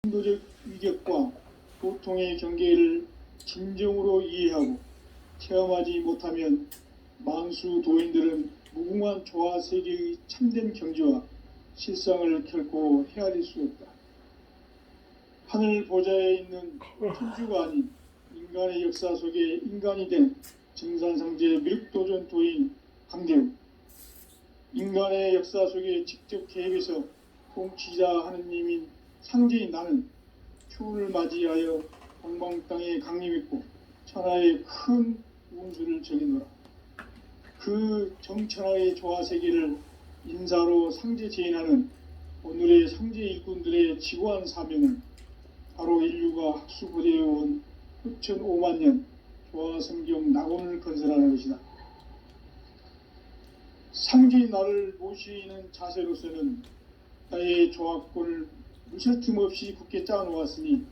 인도적 위격과 고통의 경계를 진정으로 이해하고 체험하지 못하면 만수 도인들은 무궁한 조화 세계의 참된 경지와 실상을 결코 헤아릴 수 없다. 하늘 보좌에 있는 천주가 아닌 인간의 역사 속에 인간이 된 증산상제 미륵도전 도인 강대우, 인간의 역사 속에 직접 개입해서 통치자 하느님인 상제인 나는 추운을 맞이하여 동방 땅에 강림했고 천하의 큰 운수를 전이노라. 그 정천하의 조화 세계를 인사로 상제 제인하는 오늘의 상제 일꾼들의 지고한 사명은 바로 인류가 학수고대해온 후천 5만 년 조화 성경 낙원을 건설하는 것이다. 상제인 나를 모시는 자세로서는 나의 조합권을 무셔틈 없이 굳게 짜놓았으니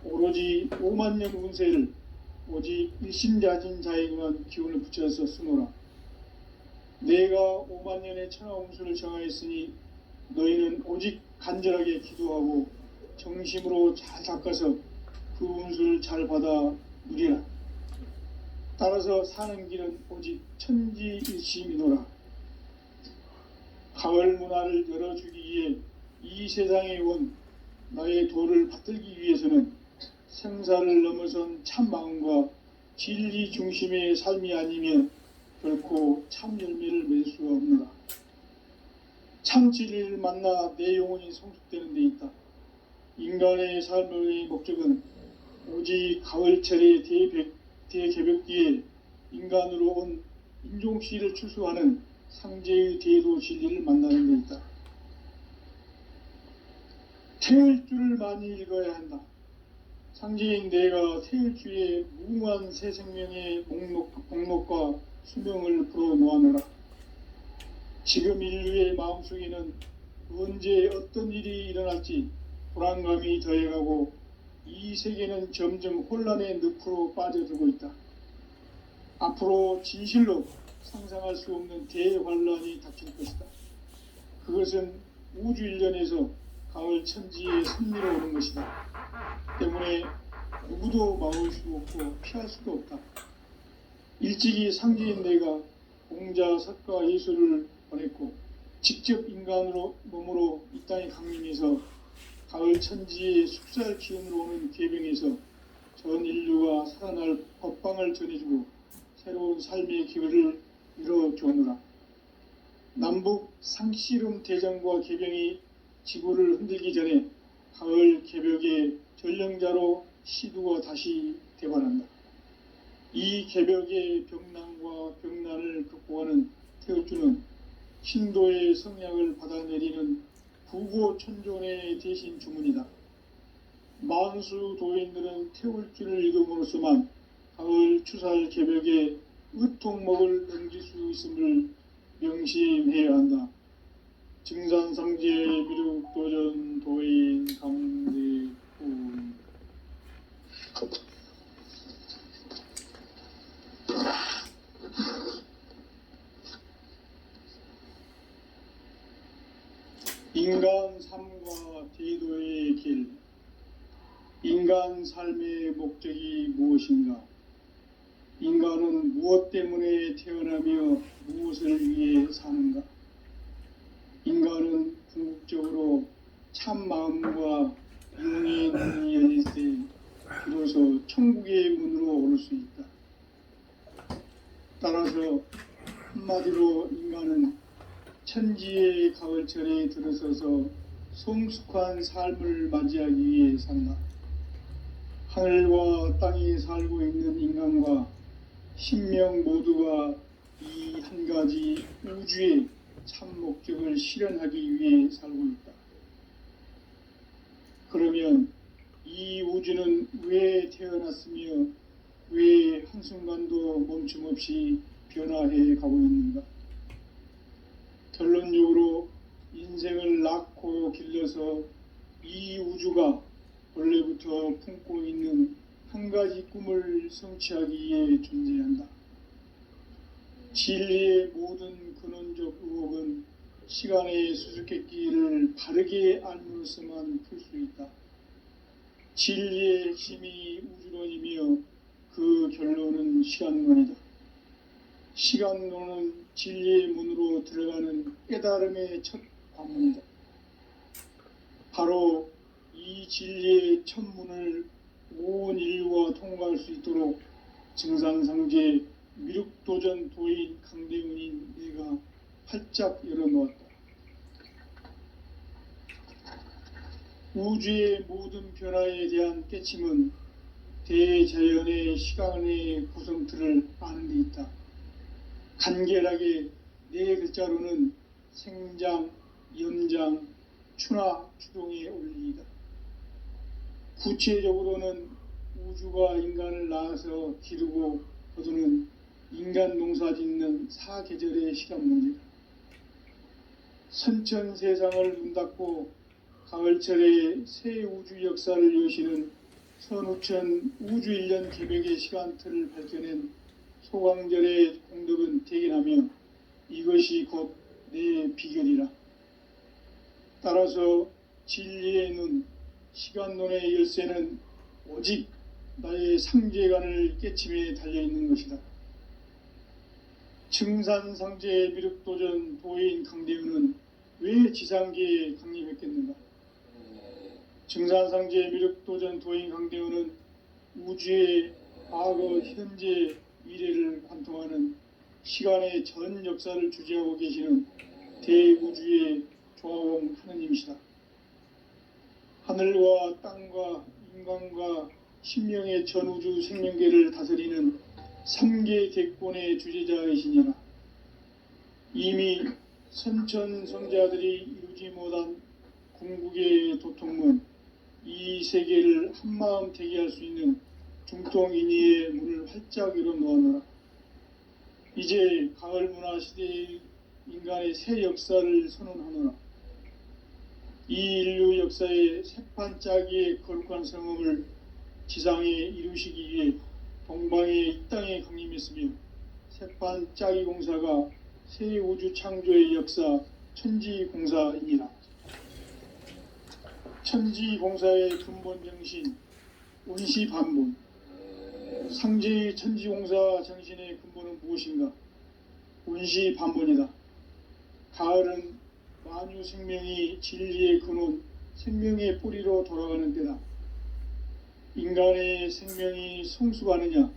오로지 5만 년 운세를 오직 일심자진 자에게만 기운을 붙여서 쓰노라. 내가 5만 년의 천하 운수를 정하였으니 너희는 오직 간절하게 기도하고 정심으로 잘 닦아서 그 운수를 잘 받아 누리라. 따라서 사는 길은 오직 천지일심이노라. 가을 문화를 열어주기 위해 이 세상에 온 나의 도를 받들기 위해서는 생사를 넘어선 참 마음과 진리 중심의 삶이 아니면 결코 참 열매를 맺을 수가 없노라. 참 진리를 만나 내 영혼이 성숙되는 데 있다. 인간의 삶의 목적은 오직 가을철의 대개벽기에 인간으로 온 인종씨를 추수하는 상제의 대도 진리를 만나는 데 있다. 태을주를 많이 읽어야 한다. 상제인 내가 태을주의 무궁한 새 생명의 목록과 수명을 풀어놓아노라. 지금 인류의 마음속에는 언제 어떤 일이 일어날지 불안감이 더해가고 이 세계는 점점 혼란의 늪으로 빠져들고 있다. 앞으로 진실로 상상할 수 없는 대환란이 닥칠 것이다. 그것은 우주 일련에서 가을 천지에 선미로 오는 것이다. 때문에 누구도 막을 수 없고 피할 수도 없다. 일찍이 상제인 내가 공자, 석가, 예수를 보냈고 직접 인간으로 몸으로 이 땅에 강림해서 가을 천지의 숙살 기운으로 오는 계병에서 전 인류가 살아날 법방을 전해주고 새로운 삶의 기회를 이뤄주오노라. 남북 상씨름 대장과 계병이 지구를 흔들기 전에 가을 개벽의 전령자로 시두가 다시 대관한다. 이 개벽의 병난과 병난을 극복하는 태을주는 신도의 성약을 받아내리는 부고천존의 대신 주문이다. 만수 도인들은 태울주를 읽음으로써만 가을 추살 개벽의 의통목을 넘길 수 있음을 명심해야 한다. 증산상제 미륵도전 도인 강대훈. 인간 삶과 대도의 길. 인간 삶의 목적이 무엇인가? 인간은 무엇 때문에 태어나며 무엇을 위해 사는가? 인간은 궁극적으로 참 마음과 영의 눈이 열릴 때 비로소 천국의 문으로 오를 수 있다. 따라서 한마디로 인간은 천지의 가을철에 들어서서 성숙한 삶을 맞이하기 위해 산다. 하늘과 땅에 살고 있는 인간과 신명 모두가 이 한 가지 우주의 참 목적을 실현하기 위해 살고 있다. 그러면 이 우주는 왜 태어났으며 왜 한순간도 멈춤 없이 변화해 가고 있는가? 결론적으로 인생을 낳고 길러서 이 우주가 원래부터 품고 있는 한 가지 꿈을 성취하기 위해 존재한다. 진리의 모든 근원적 의혹은 시간의 수수께끼를 바르게 알므로서만 풀 수 있다. 진리의 핵심이 우주론이며 그 결론은 시간론이다. 시간론은 진리의 문으로 들어가는 깨달음의 첫 관문이다. 바로 이 진리의 첫 문을 온 인류가 통과할 수 있도록 증산상제 미륵도전 도인 강대훈인 내가 활짝 열어놓았다. 우주의 모든 변화에 대한 깨침은 대자연의 시간의 구성틀을 아는 데 있다. 간결하게 네 글자로는 생장, 연장, 추나 추동의 원리이다. 구체적으로는 우주가 인간을 낳아서 기르고 거두는 인간 농사 짓는 사계절의 시간 문제다. 선천 세상을 문 닫고 가을철에 새 우주 역사를 여시는 선우천 우주 1년 계획의 시간틀을 밝혀낸 소강절의 공덕은 대견하며 이것이 곧 내 비결이라. 따라서 진리의 눈, 시간론의 열쇠는 오직 나의 상제관을 깨침에 달려있는 것이다. 증산상제 미륵도전 도인 강대훈은 왜 지상계에 강림했겠는가? 증산상제 미륵도전 도인 강대훈은 우주의 과거, 현재, 미래를 관통하는 시간의 전 역사를 주재하고 계시는 대우주의 조화공 하느님이시다. 하늘과 땅과 인간과 신명의 전우주 생명계를 다스리는 3계 객본의 주제자이시니라. 이미 선천성자들이 이루지 못한 궁극의 도통문, 이 세계를 한마음 대기할 수 있는 중통인의의 문을 활짝 열어놓아노라. 이제 가을 문화 시대의 인간의 새 역사를 선언하노라. 이 인류 역사의 새판짜기의 거룩한 성음을 지상에 이루시기 위해 동방의 이 땅에 강림했으며 새판짜기 공사가 새 우주 창조의 역사 천지공사입니다. 천지공사의 근본 정신 온시반본, 상제의 천지공사 정신의 근본은 무엇인가? 온시반본이다. 가을은 만유 생명이 진리의 근원, 생명의 뿌리로 돌아가는 때다. 인간의 생명이 성숙하느냐,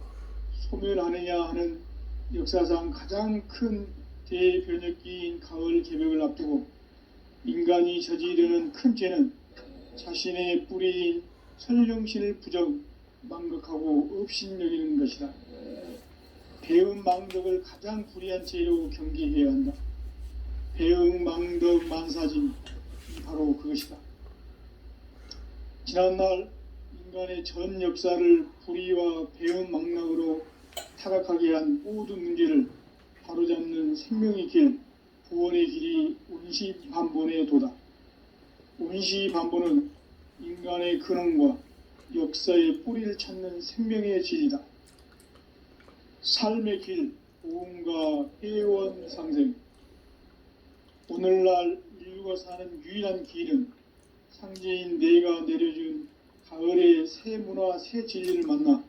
소멸하느냐 하는 역사상 가장 큰 대변혁기인 가을 개벽을 앞두고 인간이 저지르는 큰 죄는 자신의 뿌리인 설령신을 부정, 망극하고 업신여기는 것이다. 배음 망덕을 가장 불의한 죄로 경계해야 한다. 배음 망덕 만사진이 바로 그것이다. 지난날 인간의 전 역사를 불의와 배음 망락으로 타락하게 한 모든 문제를 바로잡는 생명의 길, 구원의 길이 온시반본의 도다. 온시반본은 인간의 근원과 역사의 뿌리를 찾는 생명의 질이다. 삶의 길, 보험과 회원 상생. 오늘날 인류가 사는 유일한 길은 상제인 내가 내려준 가을의 새 문화, 새 진리를 만나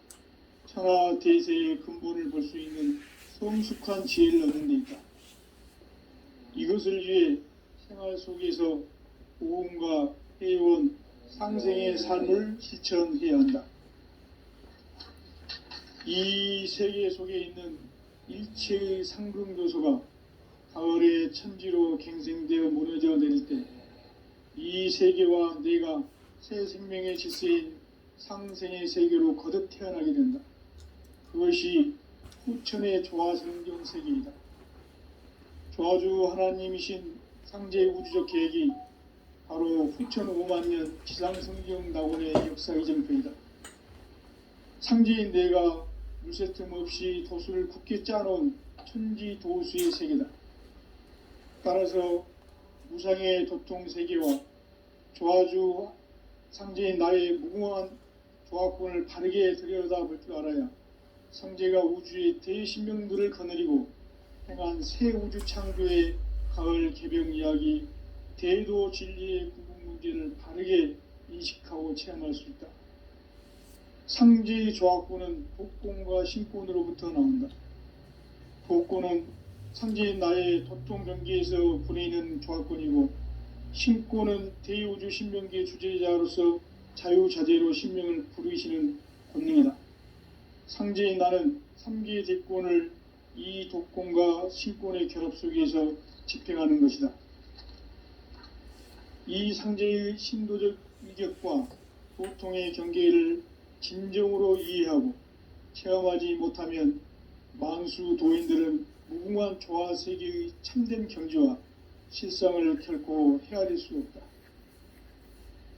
천하 대세의 근본을 볼 수 있는 성숙한 지혜를 얻는 데 있다. 이것을 위해 생활 속에서 보험과 회원, 상생의 삶을 실천해야 한다. 이 세계 속에 있는 일체의 상금 요소가 가을의 천지로 갱생되어 무너져 내릴 때 이 세계와 내가 새 생명의 질서인 상생의 세계로 거듭 태어나게 된다. 그것이 후천의 조화성경 세계이다. 조화주 하나님이신 상제의 우주적 계획이 바로 후천 5만년 지상성경 낙원의 역사 이정표이다. 상제인 내가 물새 틈 없이 도수를 굳게 짜놓은 천지 도수의 세계다. 따라서 무상의 도통 세계와 조화주 상제인 나의 무궁한 조화권을 바르게 들여다볼 줄 알아야 상제가 우주의 대신명들을 거느리고 행한 새 우주 창조의 가을 개병 이야기, 대도 진리의 궁극 문제를 바르게 인식하고 체험할 수 있다. 상제의 조합구는 복권과 신권으로부터 나온다. 복권은 상제의 나의 도통 경계에서 부리는 조합권이고, 신권은 대우주 신명기의 주제자로서 자유자재로 신명을 부르시는 권능이다. 상제의 나는 3개의 대권을 이 독권과 신권의 결합 속에서 집행하는 것이다. 이 상제의 신도적 위격과 도통의 경계를 진정으로 이해하고 체험하지 못하면 만수 도인들은 무궁한 조화 세계의 참된 경지와 실상을 결코 헤아릴 수 없다.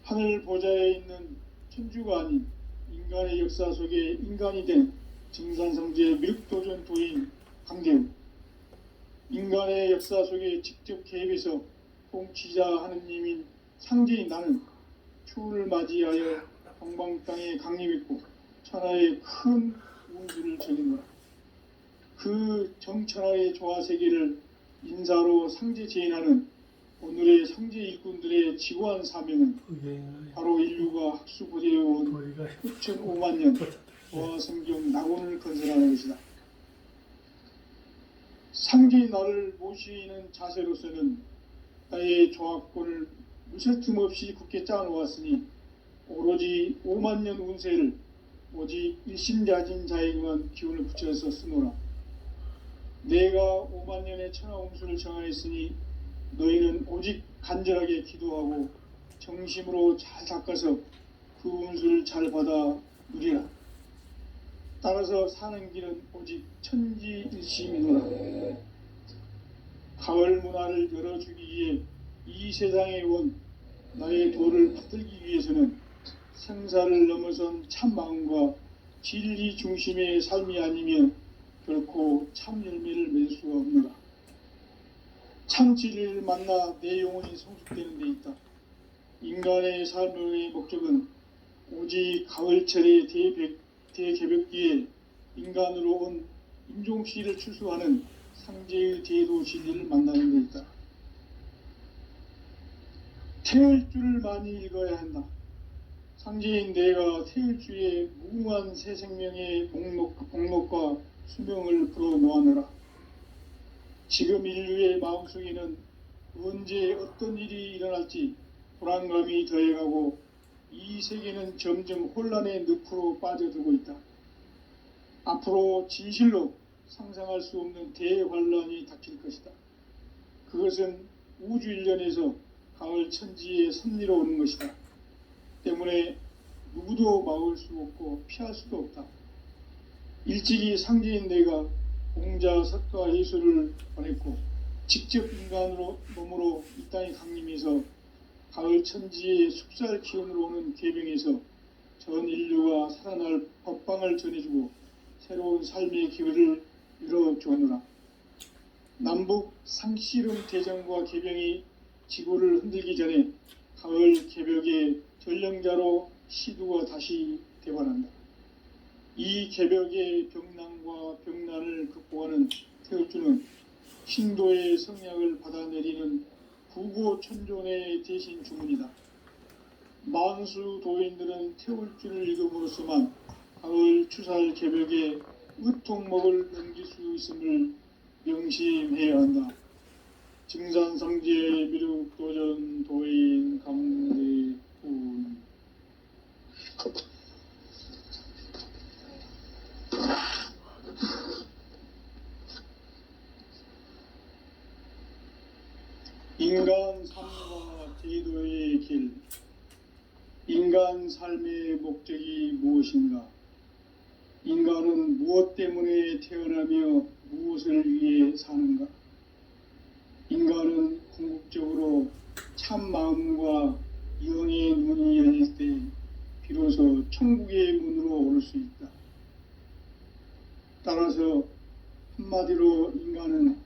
하늘 보좌에 있는 천주가 아닌 인간의 역사 속에 인간이 된 증산성제 미륵도전 도인 강대우, 인간의 역사 속에 직접 개입해서 통치자 하느님인 상제인 나는 추후를 맞이하여 동방 땅에 강림했고 천하의 큰 운수를 전인 거라. 그 정천하의 조화세계를 인사로 상제 제인하는 오늘의 상제 일꾼들의 지고한 사명은 바로 인류가 학수고대해온 6,500만 년 조화성경 낙원을 건설하는 것이다. 상제의 나를 모시는 자세로서는 나의 조합권을 무쇠틈 없이 굳게 짜놓았으니 오로지 5만 년 운세를 오직 일심자진 자에게만 기운을 붙여서 쓰노라. 내가 5만 년의 천하 운수를 정하였으니 너희는 오직 간절하게 기도하고 정심으로 잘 닦아서 그 운수를 잘 받아 누리라. 따라서 사는 길은 오직 천지일심이노라. 가을 문화를 열어주기 위해 이 세상에 온 나의 도를 받들기 위해서는 생사를 넘어선 참 마음과 진리 중심의 삶이 아니면 결코 참 열매를 맺을 수가 없노라. 참 진리를 만나 내 영혼이 성숙되는 데 있다. 인간의 삶의 목적은 오직 가을철의 대개벽기에 인간으로 온 임종시를 출소하는 상제의 대도 진리를 만나는 데 있다. 태을주를 많이 읽어야 한다. 상제인 내가 태을주의 무궁한 새 생명의 목록과 수명을 불어놓아노라. 지금 인류의 마음속에는 언제 어떤 일이 일어날지 불안감이 더해가고 이 세계는 점점 혼란의 늪으로 빠져들고 있다. 앞으로 진실로 상상할 수 없는 대환란이 닥칠 것이다. 그것은 우주 일련에서 가을 천지에 섭리로 오는 것이다. 때문에 누구도 막을 수 없고 피할 수도 없다. 일찍이 상제인 내가 공자, 석가, 예수를 보냈고 직접 인간으로 몸으로 이 땅에 강림해서 가을 천지의 숙살 기운으로 오는 계병에서 전 인류가 살아날 법방을 전해주고 새로운 삶의 기회를 이뤄주었노라. 남북 상씨름 대전과 계병이 지구를 흔들기 전에 가을 개벽의 전령자로 시두가 다시 대관한다. 이 개벽의 병난과 병난을 극복하는 태울주는 신도의 성약을 받아내리는 구고천존의 대신 주문이다. 만수 도인들은 태울주를 읽음으로써만 가을 추살 개벽의 으통목을 넘길 수 있음을 명심해야 한다. 증산성제 미륵도전 도인 강대훈. 인간 삶과 제도의 길. 인간 삶의 목적이 무엇인가? 인간은 무엇 때문에 태어나며 무엇을 위해 사는가? 인간은 궁극적으로 참 마음과 영의 문이 열릴 때 비로소 천국의 문으로 오를 수 있다. 따라서 한마디로 인간은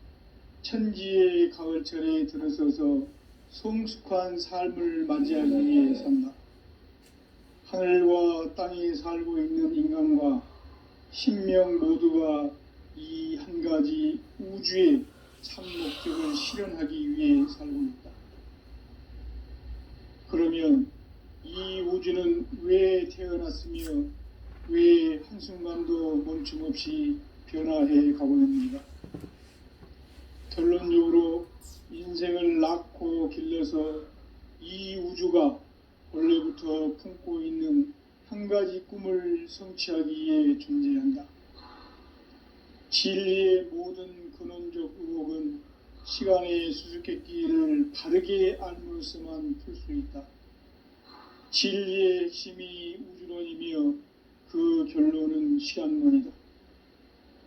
천지의 가을철에 들어서서 성숙한 삶을 맞이하기 위해 산다. 하늘과 땅에 살고 있는 인간과 신명 모두가 이 한 가지 우주의 참 목적을 실현하기 위해 살고 있다. 그러면 이 우주는 왜 태어났으며 한순간도 멈춤없이 변화해 가고 있습니다. 결론적으로 인생을 낳고 길러서 이 우주가 원래부터 품고 있는 한 가지 꿈을 성취하기 위해 존재한다. 진리의 모든 근원적 의혹은 시간의 수수께끼를 바르게 알므로서만 풀 수 있다. 진리의 핵심이 우주론이며 그 결론은 시간론이다.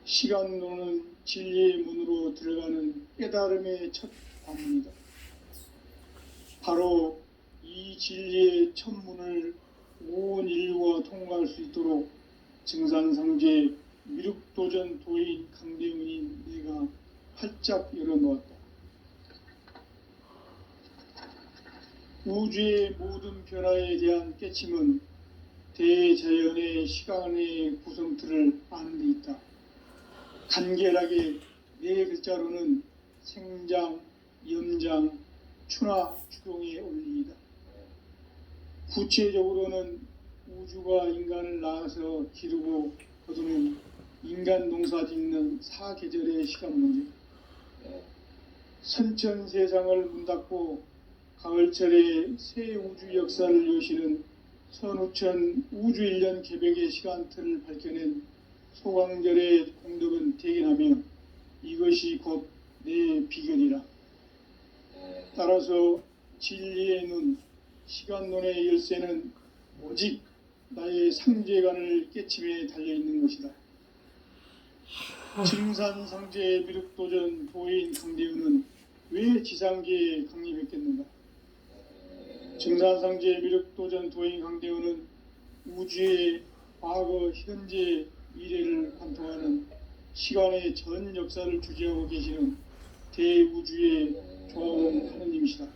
시간론은 진리의 문으로 들어가는 깨달음의 첫 관문이다. 바로 이 진리의 첫 문을 온 인류가 통과할 수 있도록 증산상제 미륵도전 도인 강대훈인 내가 활짝 열어놓았다. 우주의 모든 변화에 대한 깨침은 대자연의 시간의 구성틀을 아는 데 있다. 간결하게 네 글자로는 생장, 염장, 추나 추경의 원리이다. 구체적으로는 우주가 인간을 낳아서 기르고 거두는 인간 농사 짓는 사계절의 시간 문제, 선천 세상을 문 닫고 가을철에 새 우주 역사를 여시는 선우천 우주 1년 개백의 시간틀을 밝혀낸 소강절의 공덕은 대견하며 이것이 곧 내 비결이라. 따라서 진리의 눈, 시간론의 열쇠는 오직 나의 상제관을 깨침에 달려있는 것이다. 증산상제 미륵도전 도인 강대훈은 왜 지상계에 강림했겠는가? 증산상제 미륵도전 도인 강대훈은 우주의 과거, 현재, 미래를 관통하는 시간의 전 역사를 주재하고 계시는 대우주의 조화원 하느님이시다.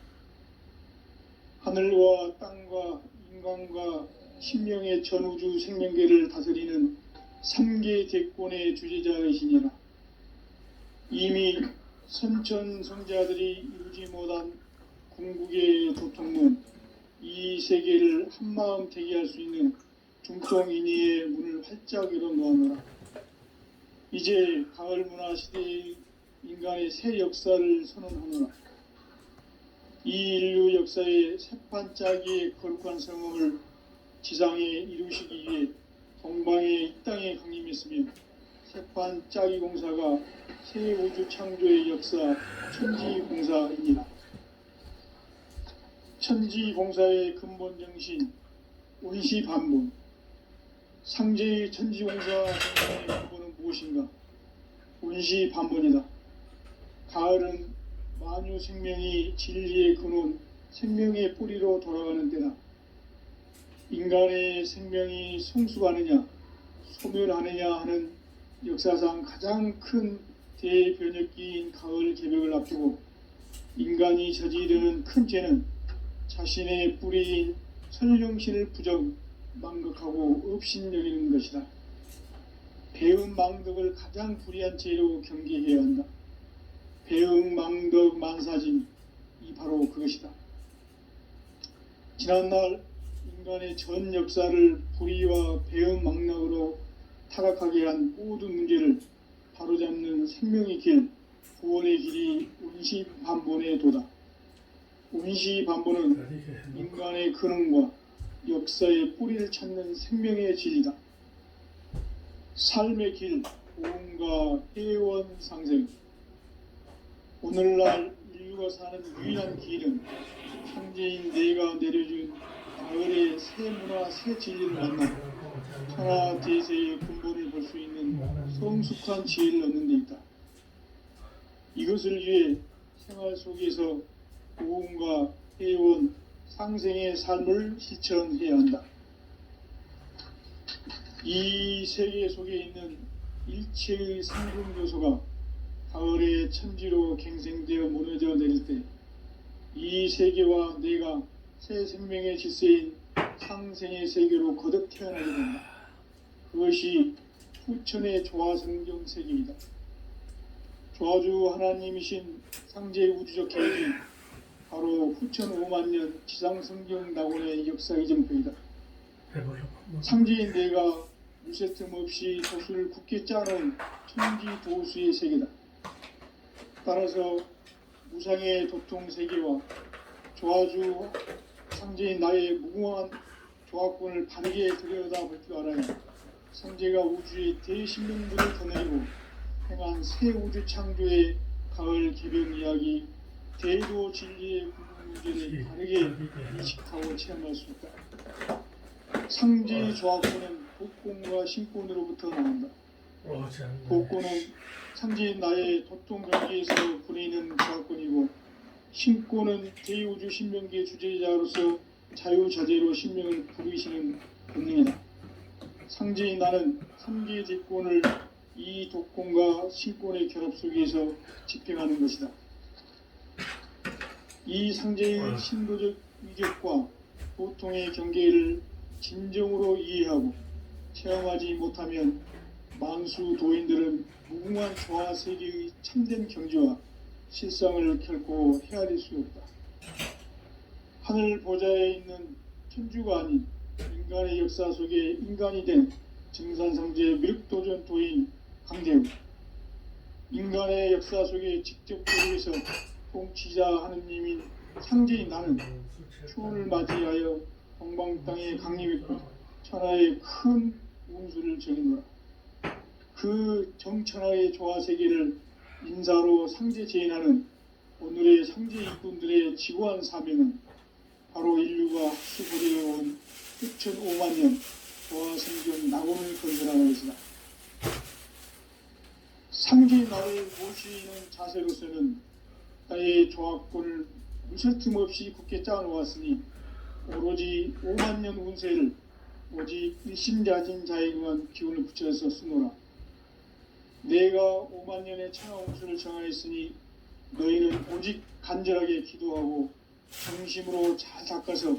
하늘과 땅과 인간과 신명의 전우주 생명계를 다스리는 3계 대권의 주제자이시니라. 이미 선천성자들이 이루지 못한 궁극의 도통문, 이 세계를 한마음 대기할 수 있는 중통인의의 문을 활짝 열어놓아노라. 이제 가을 문화 시대의 인간의 새 역사를 선언하노라. 이 인류 역사의 새판짜기의 거룩한 성음을 지상에 이루시기 위해 동방의 이 땅에 강림했으며 새판짜기 공사가 새 우주 창조의 역사 천지공사입니다. 천지공사의 근본 정신 운시반문, 상제의 천지공사 정신의 근본은 무엇인가? 운시반문이다. 가을은 만유 생명이 진리의 근원, 생명의 뿌리로 돌아가는 때다. 인간의 생명이 성숙하느냐, 소멸하느냐 하는 역사상 가장 큰 대변혁기인 가을 개벽을 앞두고 인간이 저지르는 큰 죄는 자신의 뿌리인 설령신을 부정, 망극하고 업신여기는 것이다. 배은 망덕을 가장 불의한 죄로 경계해야 한다. 배응 망덕 만사진, 이 바로 그것이다. 지난날 인간의 전 역사를 불의와 배응 망락으로 타락하게 한 모든 문제를 바로잡는 생명의 길, 구원의 길이 운시반본의 도다. 운시반본은 인간의 근원과 역사의 뿌리를 찾는 생명의 진리다. 삶의 길, 고음과 회원 상생. 오늘날 인류가 사는 유일한 길은 형제인 내가 내려준 가을의 새 문화, 새 진리를 만나 천하 대세의 근본을 볼 수 있는 성숙한 지혜를 얻는 데 있다. 이것을 위해 생활 속에서 고음과 회원, 상생의 삶을 실천해야 한다. 이 세계 속에 있는 일체의 상승 요소가 가을의 천지로 갱생되어 무너져 내릴 때 이 세계와 내가 새 생명의 질서인 상생의 세계로 거듭 태어나게 된다. 그것이 후천의 조화성경 세계이다. 조화주 하나님이신 상제 우주적 계획이 바로 후천 5만년 지상성경 낙원의 역사 이정표이다. 상제인 내가 무쇠틈 없이 도수를 굳게 짜놓은 천지 도수의 세계다. 따라서 무상의 도통 세계와 조화주 상제인 나의 무궁한 조합권을 바르게 들여다볼 줄 알아야 상제가 우주의 대신명들을 거느리고 행한 새 우주 창조의 가을 개변 이야기, 대도 진리의 구분 문제를 바르게 인식하고 체험할 수 있다. 상제의 조합권은 복권과 신권으로부터 나온다. 복권은 상제인 나의 도통 경계에서 부리는 조합권이고, 신권은 대우주 신명기의 주제자로서 자유자재로 신명을 부르시는 본능이다. 상제인 나는 3개의 대권을 이 독권과 신권의 결합 속에서 집행하는 것이다. 이 상제의 신도적 위격과 보통의 경계를 진정으로 이해하고 체험하지 못하면 만수 도인들은 무궁한 조화 세계의 참된 경지와 실상을 결코 헤아릴 수 없다. 하늘 보좌에 있는 천주가 아닌 인간의 역사 속에 인간이 된 증산상제 미륵도전 도인 강대우, 인간의 역사 속에 직접 들어서 통치자 하느님인 상제인 나는 추운을 맞이하여 동방 땅에 강림했고 천하의 큰 운수를 정해노라. 그 정천하의 조화세계를 인사로 상제 제인하는 오늘의 상제 일꾼들의 지구한 사명은 바로 인류가 학습으려온 6,500만 년 조화 생존 낙원을 건설하는 것이다. 상제의 나를 모시는 자세로서는 나의 조합권을 무쇠틈 없이 굳게 짜놓았으니 오로지 5만 년 운세를 오직 일심자진 자에게만 기운을 붙여서 쓰노라. 내가 5만 년의 천하 운수를 정하였으니 너희는 오직 간절하게 기도하고 정심으로 잘 닦아서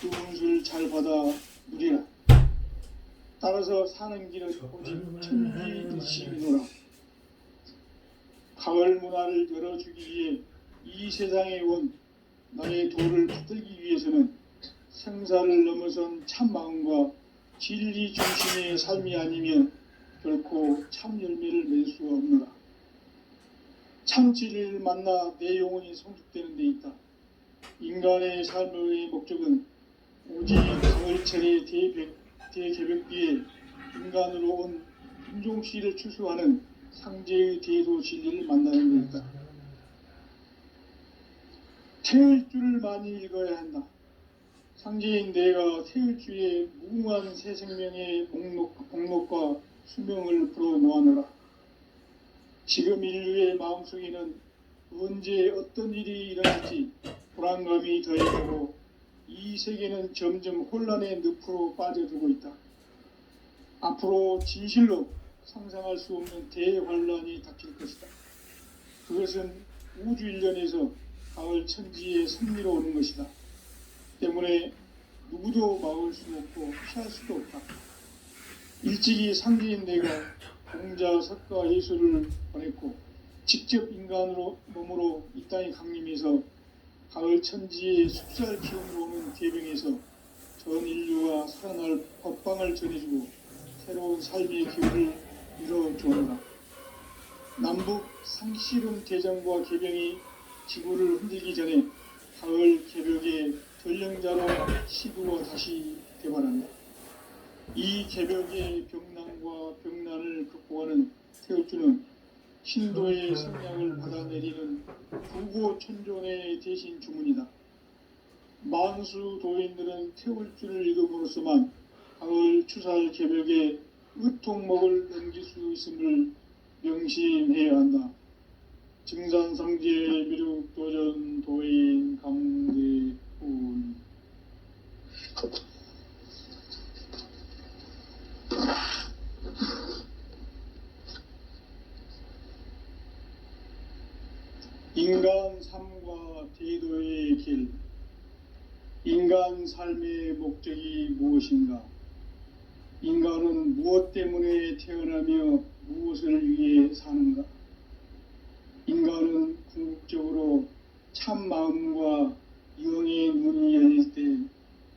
그 운수를 잘 받아 누리라. 따라서 사는 길은 오직 천지일심이노라. 가을 문화를 열어주기 위해 이 세상에 온 나의 도를 붙들기 위해서는 생사를 넘어선 참 마음과 진리 중심의 삶이 아니면 결코 참 열매를 맺을 수가 없노라. 참 진리를 만나 내 영혼이 성숙되는 데 있다. 인간의 삶의 목적은 오직 가을철의 대개벽기에 인간으로 온 인종씨를 추수하는 상제의 대도 진리를 만나는 데 있다. 태을 줄을 많이 읽어야 한다. 상제인 내가 태을 주의 무궁한 새 생명의 목록과 수명을 풀어놓아노라. 지금 인류의 마음속에는 언제 어떤 일이 일어날지 불안감이 더해지고 이 세계는 점점 혼란의 늪으로 빠져들고 있다. 앞으로 진실로 상상할 수 없는 대환란이 닥칠 것이다. 그것은 우주 일련에서 가을 천지의 섭리로 오는 것이다. 때문에 누구도 막을 수 없고 피할 수도 없다. 일찍이 상제인 내가 공자, 석가, 예수를 보냈고 직접 인간으로 몸으로 이 땅에 강림해서 가을 천지의 숲살 기운으로 오는 계병에서 전 인류가 살아날 법방을 전해주고 새로운 삶의 기운을 이뤄주어라. 남북 상씨름 대전과 계병이 지구를 흔들기 전에 가을 개벽의 전령자로 시구가 다시 개발한다. 이 개벽의 병난과 병난을 극복하는 태울주는 신도의 성량을 받아내리는 부고천존의 대신 주문이다. 만수 도인들은 태울주를 읽음으로써만 가을 추살 개벽의 의통목을 넘길 수 있음을 명심해야 한다. 증산상제 미륵도전 도인 강대훈. 인간 삶과 대도의 길. 인간 삶의 목적이 무엇인가? 인간은 무엇 때문에 태어나며 무엇을 위해 사는가? 인간은 궁극적으로 참 마음과 영의 문이 열릴 때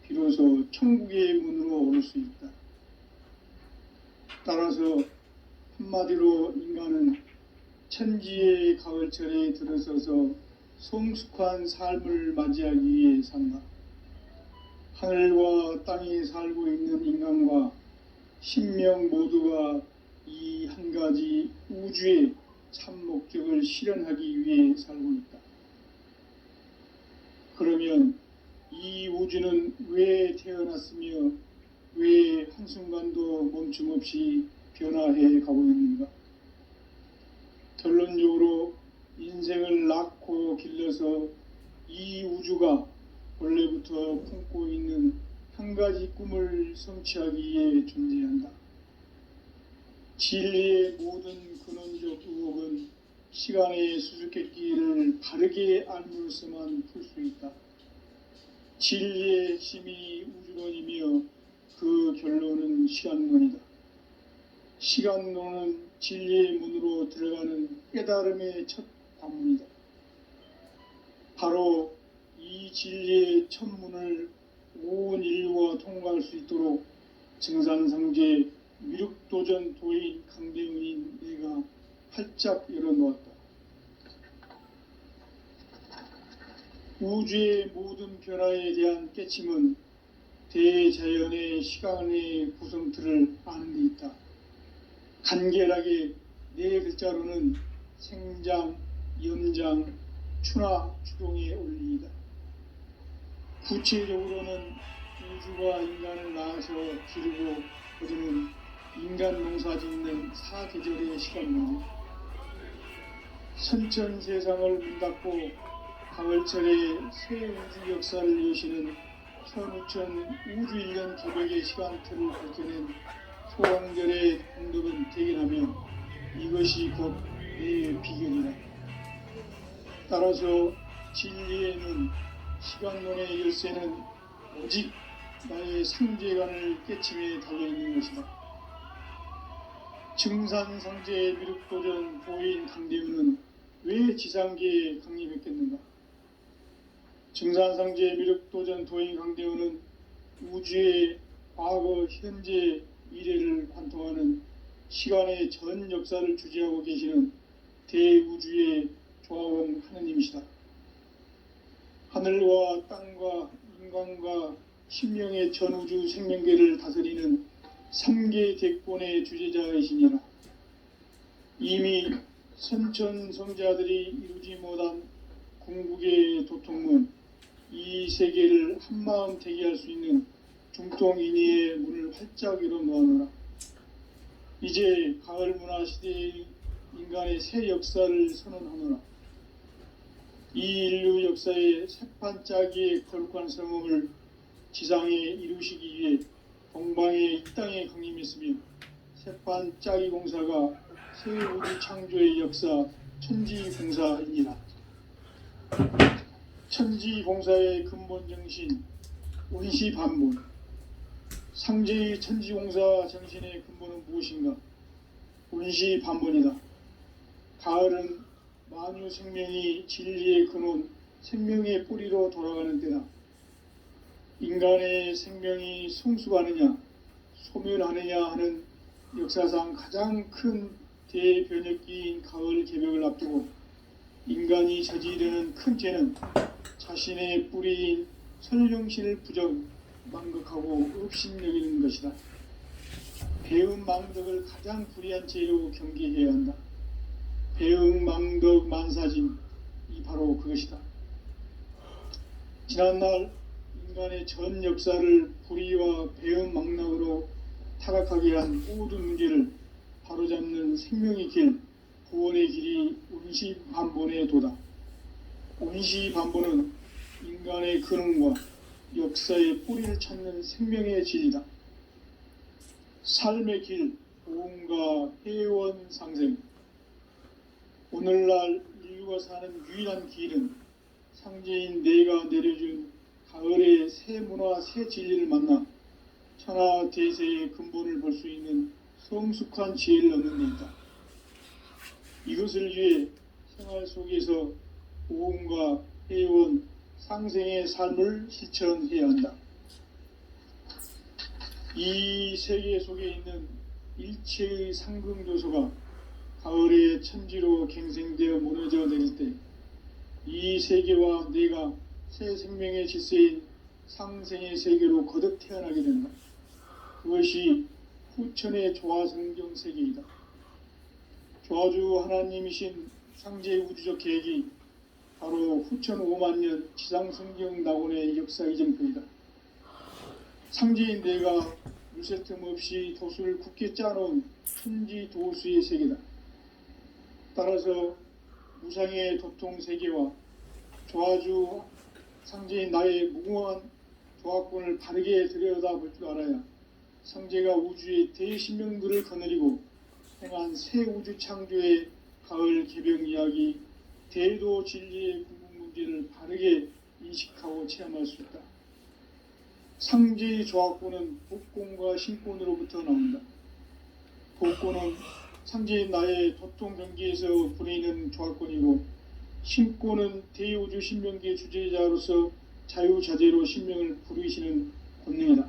비로소 천국의 문으로 오를 수 있다. 따라서 한마디로 인간은 천지의 가을철에 들어서서 성숙한 삶을 맞이하기 위해 산다. 하늘과 땅에 살고 있는 인간과 신명 모두가 이 한 가지 우주의 참 목적을 실현하기 위해 살고 있다. 그러면 이 우주는 왜 태어났으며 왜 한순간도 멈춤 없이 변화해 가고 있는가? 결론적으로 인생을 낳고 길러서 이 우주가 원래부터 품고 있는 한 가지 꿈을 성취하기 위해 존재한다. 진리의 모든 근원적 의혹은 시간의 수수께끼를 바르게 알므로서만 풀 수 있다. 진리의 핵심이 우주론이며 그 결론은 시간론이다. 시간론은 진리의 문으로 들어가는 깨달음의 첫 관문이다. 바로 이 진리의 첫 문을 온 인류가 통과할 수 있도록 증산상제 미륵도전 도인 강대훈인 내가 활짝 열어놓았다. 우주의 모든 변화에 대한 깨침은 대자연의 시간의 구성틀을 아는 데 있다. 간결하게 네 글자로는 생장, 연장, 추나 추동의 원리이다. 구체적으로는 우주가 인간을 낳아서 기르고 거두는 인간 농사 짓는 사계절의 시간론이다. 선천 세상을 문 닫고 가을철에 새 우주 역사를 여시는 15,000 우주 1년 개벽의 시간틀을 밝혀낸 소왕절의 공덕은 대견하며 이것이 곧 내 비결이다. 따라서 진리에는 시간론의 열쇠는 오직 나의 상제관을 깨침에 달려있는 것이다. 증산상제 미륵도전 도인 강대훈은 왜 지상계에 강림했겠는가? 증산상제 미륵도전 도인 강대훈은 우주의 과거, 현재, 미래를 관통하는 시간의 전 역사를 주재하고 계시는 대우주의 조화원 하느님이시다. 하늘과 땅과 인간과 신명의 전우주 생명계를 다스리는 3계 대권의 주제자이시니라. 이미 선천성자들이 이루지 못한 궁극의 도통문, 이 세계를 한마음 대기할 수 있는 중통인의의 문을 활짝 열어놓아노라. 이제 가을 문화 시대의 인간의 새 역사를 선언하노라. 이 인류 역사의 새판짜기의 거룩한 성음을 지상에 이루시기 위해 동방의 이 땅에 강림했으며 새판짜기 공사가 새 우주 창조의 역사 천지공사입니다. 천지공사의 근본 정신 원시반본, 상제의 천지공사 정신의 근본은 무엇인가? 원시반본이다. 가을은 만유 생명이 진리의 근원, 생명의 뿌리로 돌아가는 때다. 인간의 생명이 성숙하느냐, 소멸하느냐 하는 역사상 가장 큰 대변혁기인 가을 개벽을 앞두고 인간이 저지르는 큰 죄는 자신의 뿌리인 설령신을 망극하고 업신여기는 것이다. 배은 망덕을 가장 불의한 죄로 경계해야 한다. 배은 망덕 만사진, 이 바로 그것이다. 지난날 인간의 전 역사를 불의와 배은 망락으로 타락하게 한 모든 문제를 바로잡는 생명의 길, 구원의 길이 원시반본의 도다. 원시반본은 인간의 근원과 역사의 뿌리를 찾는 생명의 진리다. 삶의 길, 보험과 회원 상생. 오늘날 인류가 사는 유일한 길은 상제인 내가 내려준 가을의 새 문화, 새 진리를 만나 천하 대세의 근본을 볼 수 있는 성숙한 지혜를 얻는 데 있다. 이것을 위해 생활 속에서 보험과 회원, 상생의 삶을 실천해야 한다. 이 세계 속에 있는 일체의 상금교소가 가을의 천지로 갱생되어 무너져 내릴 때 이 세계와 내가 새 생명의 질서인 상생의 세계로 거듭 태어나게 된다. 그것이 후천의 조화성경 세계이다. 조화주 하나님이신 상제 우주적 계획이 바로 후천 5만 년 지상성경 낙원의 역사 이전표이다. 상제인 내가 물새 틈 없이 도수를 굳게 짜놓은 천지 도수의 세계다. 따라서 무상의 도통 세계와 조화주 상제인 나의 무궁한 조화권을 바르게 들여다볼 줄 알아야 상제가 우주의 대신명들을 거느리고 행한 새 우주 창조의 가을 개병 이야기, 대도 진리의 궁극 문제를 바르게 인식하고 체험할 수 있다. 상제의 조화권은 복권과 신권으로부터 나온다. 복권은 상제인 나의 도통 경계에서 부리는 조화권이고, 신권은 대우주 신명기의 주제자로서 자유자재로 신명을 부르시는 권능이다.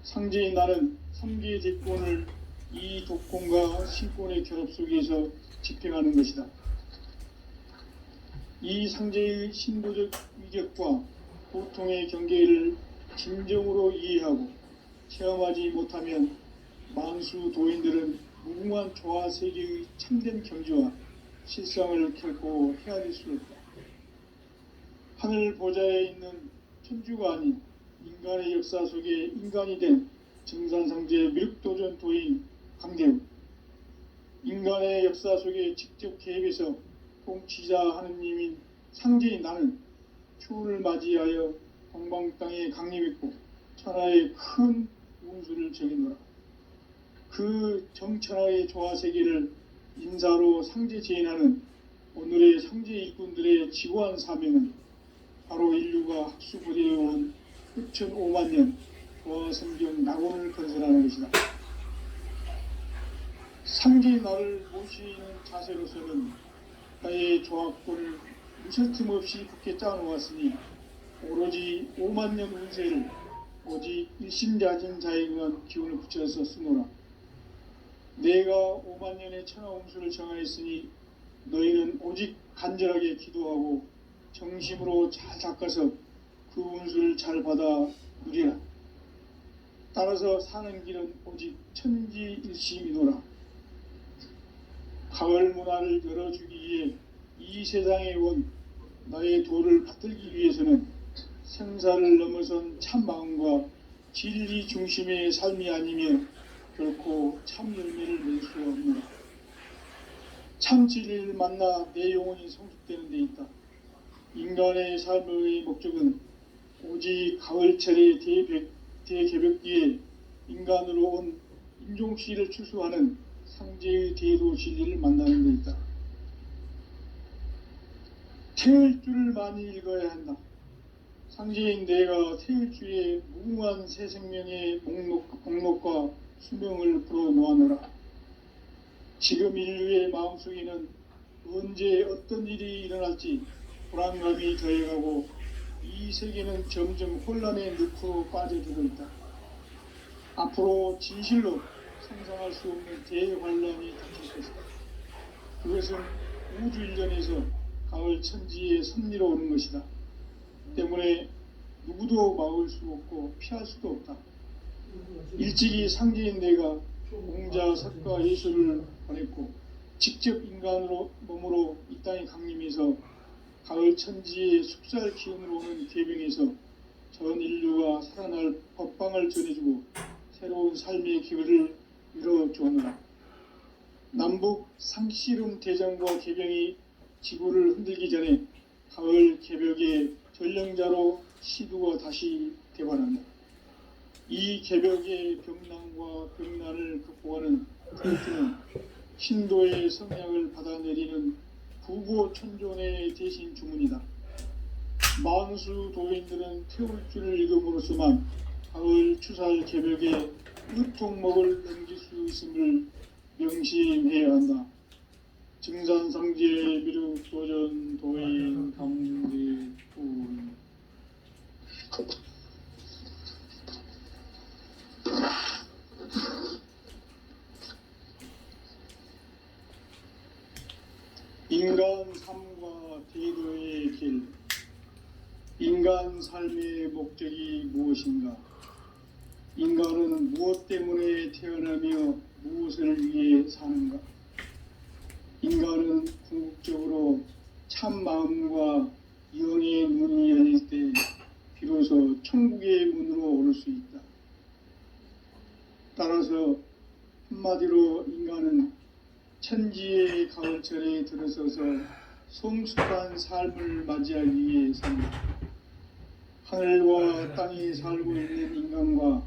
상제인 나는 3개의 대권을 이 독권과 신권의 결합 속에서 집행하는 것이다. 이 상제의 신도적 위격과 보통의 경계를 진정으로 이해하고 체험하지 못하면 만수 도인들은 무궁한 조화 세계의 참된 경지와 실상을 결코 헤아릴 수 없다. 하늘 보좌에 있는 천주가 아닌 인간의 역사 속에 인간이 된 증산상제 미륵도전 도인 강대우, 인간의 역사 속에 직접 개입해서 통치자 하느님인 상제인 나는 추운을 맞이하여 동방 땅에 강림했고 천하의 큰 운수를 적이노라. 그 정천하의 조화세계를 인사로 상제 제인하는 오늘의 상제 일꾼들의 지고한 사명은 바로 인류가 학수부대해온 후천 5만 년 조화성경 낙원을 건설하는 것이다. 상제의 나를 모시는 자세로서는 나의 조화권을 무슨 틈 없이 굳게 짜놓았으니 오로지 5만 년 운세를 오직 일심자진 자에게만 기운을 붙여서 쓰노라. 내가 5만 년의 천하 운수를 정하였으니 너희는 오직 간절하게 기도하고 정심으로 잘 닦아서 그 운수를 잘 받아 누리라. 따라서 사는 길은 오직 천지일심이노라. 가을 문화를 열어주기 위해 이 세상에 온 나의 도를 받들기 위해서는 생사를 넘어선 참 마음과 진리 중심의 삶이 아니면 결코 참 열매를 낼 수 없노라. 참 진리를 만나 내 영혼이 성숙되는 데 있다. 인간의 삶의 목적은 오직 가을철의 대개벽기에 인간으로 온 인종씨를 추수하는 상제의 대도 진리를 만나는 데 있다. 태을 줄을 많이 읽어야 한다. 상제인 내가 태을 줄에 무궁한 새 생명의 목록과 수명을 불어놓아노라. 지금 인류의 마음속에는 언제 어떤 일이 일어날지 불안감이 더해가고 이 세계는 점점 혼란의 늪으로 빠져들고 있다. 앞으로 진실로 상상할 수 없는 대환란이 닥칠 것이다. 그것은 우주 일전에서 가을 천지의 섭리로 오는 것이다. 때문에 누구도 막을 수 없고 피할 수도 없다. 일찍이 상제인 내가 공자, 석가, 예수를 보냈고 직접 인간으로 몸으로 이 땅에 강림해서 가을 천지의 숙살 기운으로 오는 계병에서 전 인류가 살아날 법방을 전해주고 새로운 삶의 기회를 이뤄주었노라. 남북 상씨름 대전과 개병이 지구를 흔들기 전에 가을 개벽의 전령자로 시두가 다시 대관한다. 이 개벽의 병난과 병난을 극복하는 프로트는 신도의 성향을 받아내리는 부고천존의 대신 주문이다. 만수 도인들은 태울 줄을 읽음으로써만 가을 추살 개벽의 으통목을 넘길 수 있음을 명심해야 한다. 증산상제 미륵도전 도인 강대훈. 인간 삶과 대도의 길, 인간 삶의 목적이 무엇인가? 인간은 무엇 때문에 태어나며 무엇을 위해 사는가? 인간은 궁극적으로 참 마음과 영의 문이 열릴 때 비로소 천국의 문으로 오를 수 있다. 따라서 한마디로 인간은 천지의 가을철에 들어서서 성숙한 삶을 맞이하기 위해 산다. 하늘과 땅에 살고 있는 인간과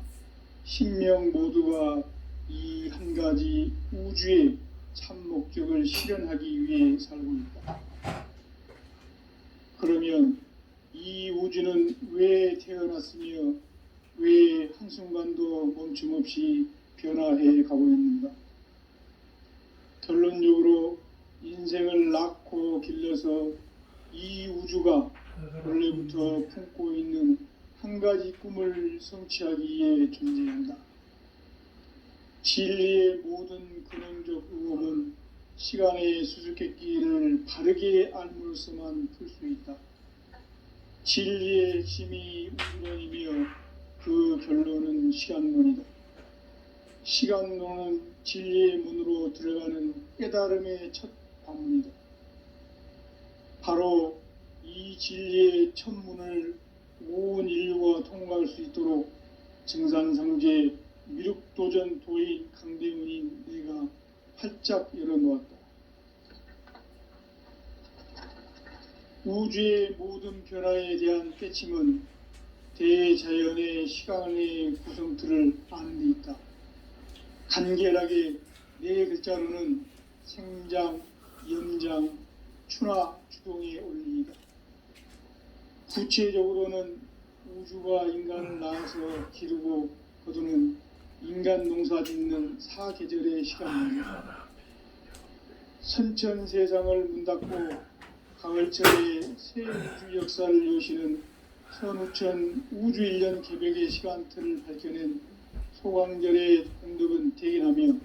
신명 모두가 이 한 가지 우주의 참 목적을 실현하기 위해 살고 있다. 그러면 이 우주는 왜 태어났으며 왜 한순간도 멈춤 없이 변화해 가고 있는가? 결론적으로 인생을 낳고 길러서 이 우주가 원래부터 품고 있는 한 가지 꿈을 성취하기 위해 존재한다. 진리의 모든 근원적 의혹은 시간의 수수께끼를 바르게 알므로써만 풀 수 있다. 진리의 핵심이 우주론이며 그 결론은 시간론이다. 시간론은 진리의 문으로 들어가는 깨달음의 첫 관문이다. 바로 이 진리의 첫 문을 온 인류가 통과할 수 있도록 증산상제 미륵도전 도인 강대문인 내가 활짝 열어놓았다. 우주의 모든 변화에 대한 깨침은 대자연의 시간의 구성틀을 아는 데 있다. 간결하게 네 글자로는 생장, 염장, 추나 추동의 원리이다. 구체적으로는 우주가 인간을 낳아서 기르고 거두는 인간 농사 짓는 사계절의 시간입니다. 선천 세상을 문 닫고 가을철에 새 우주 역사를 여시는 선우천 우주 1년 개벽의 시간틀을 밝혀낸 소강절의 공덕은 대견하며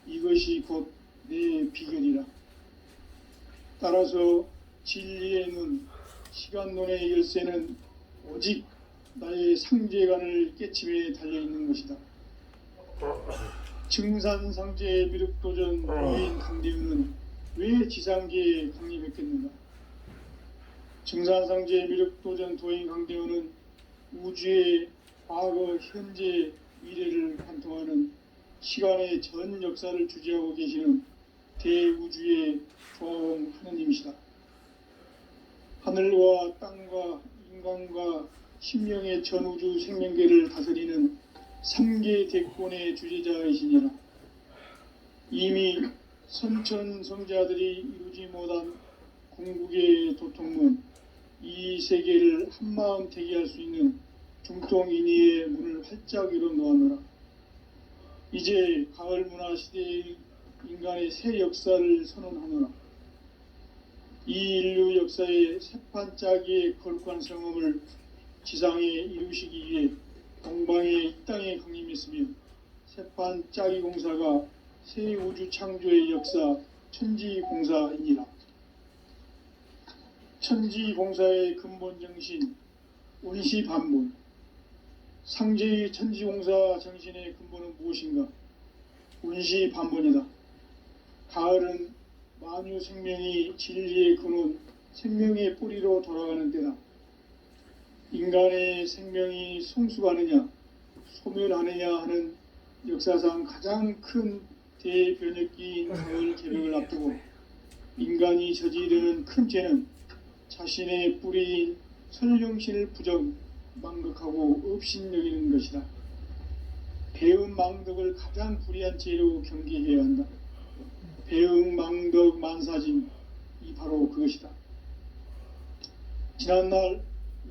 이것이 곧 내 비결이라. 따라서 진리의 눈, 시간론의 열쇠는 오직 나의 상제관을 깨침에 달려있는 것이다. 증산상제의 미륵도전 도인 강대우는 왜 지상계에 강림했겠는가? 증산상제의 미륵도전 도인 강대우는 우주의 과거, 현재, 미래를 관통하는 시간의 전 역사를 주재하고 계시는 대우주의 조화원 하느님이시다. 하늘과 땅과 인간과 신명의 전우주 생명계를 다스리는 3계 대권의 주제자이시니라. 이미 선천성자들이 이루지 못한 궁극의 도통문, 이 세계를 한마음 대기할 수 있는 중통인의의 문을 활짝 열어놓았노라. 이제 가을 문화 시대의 인간의 새 역사를 선언하노라. 이 인류 역사의 새판짜기의 거룩한 성험을 지상에 이루시기 위해 동방의 이 땅에 강림했으며 새판짜기 공사가 새 우주 창조의 역사 천지공사이니라. 천지공사의 근본 정신 온시반본. 상제의 천지공사 정신의 근본은 무엇인가? 온시반본이다. 가을은 만유 생명이 진리의 근원, 생명의 뿌리로 돌아가는 때다. 인간의 생명이 성숙하느냐, 소멸하느냐 하는 역사상 가장 큰 대변혁기인 가을 개벽을 앞두고 인간이 저지르는 큰 죄는 자신의 뿌리인 설령신을 부정, 망극하고 업신여기는 것이다. 배은 망덕을 가장 불의한 죄로 경계해야 한다. 배응 망덕 만사짐이 바로 그것이다. 지난날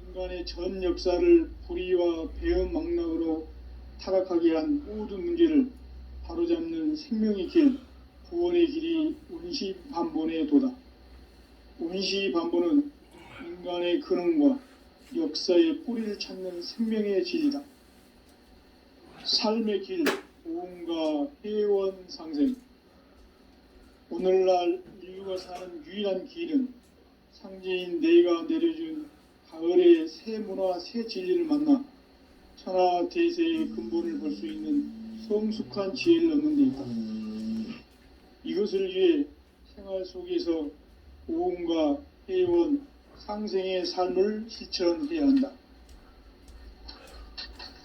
인간의 전 역사를 불의와 배응 망락으로 타락하게 한 모든 문제를 바로잡는 생명의 길, 구원의 길이 온시반본의 도다. 온시반본은 인간의 근원과 역사의 뿌리를 찾는 생명의 진리다. 삶의 길, 보험과 회원 상생. 오늘날 인류가 사는 유일한 길은 상제인 내가 내려준 가을의 새 문화, 새 진리를 만나 천하 대세의 근본을 볼 수 있는 성숙한 지혜를 얻는 데 있다. 이것을 위해 생활 속에서 오음과 회원, 상생의 삶을 실천해야 한다.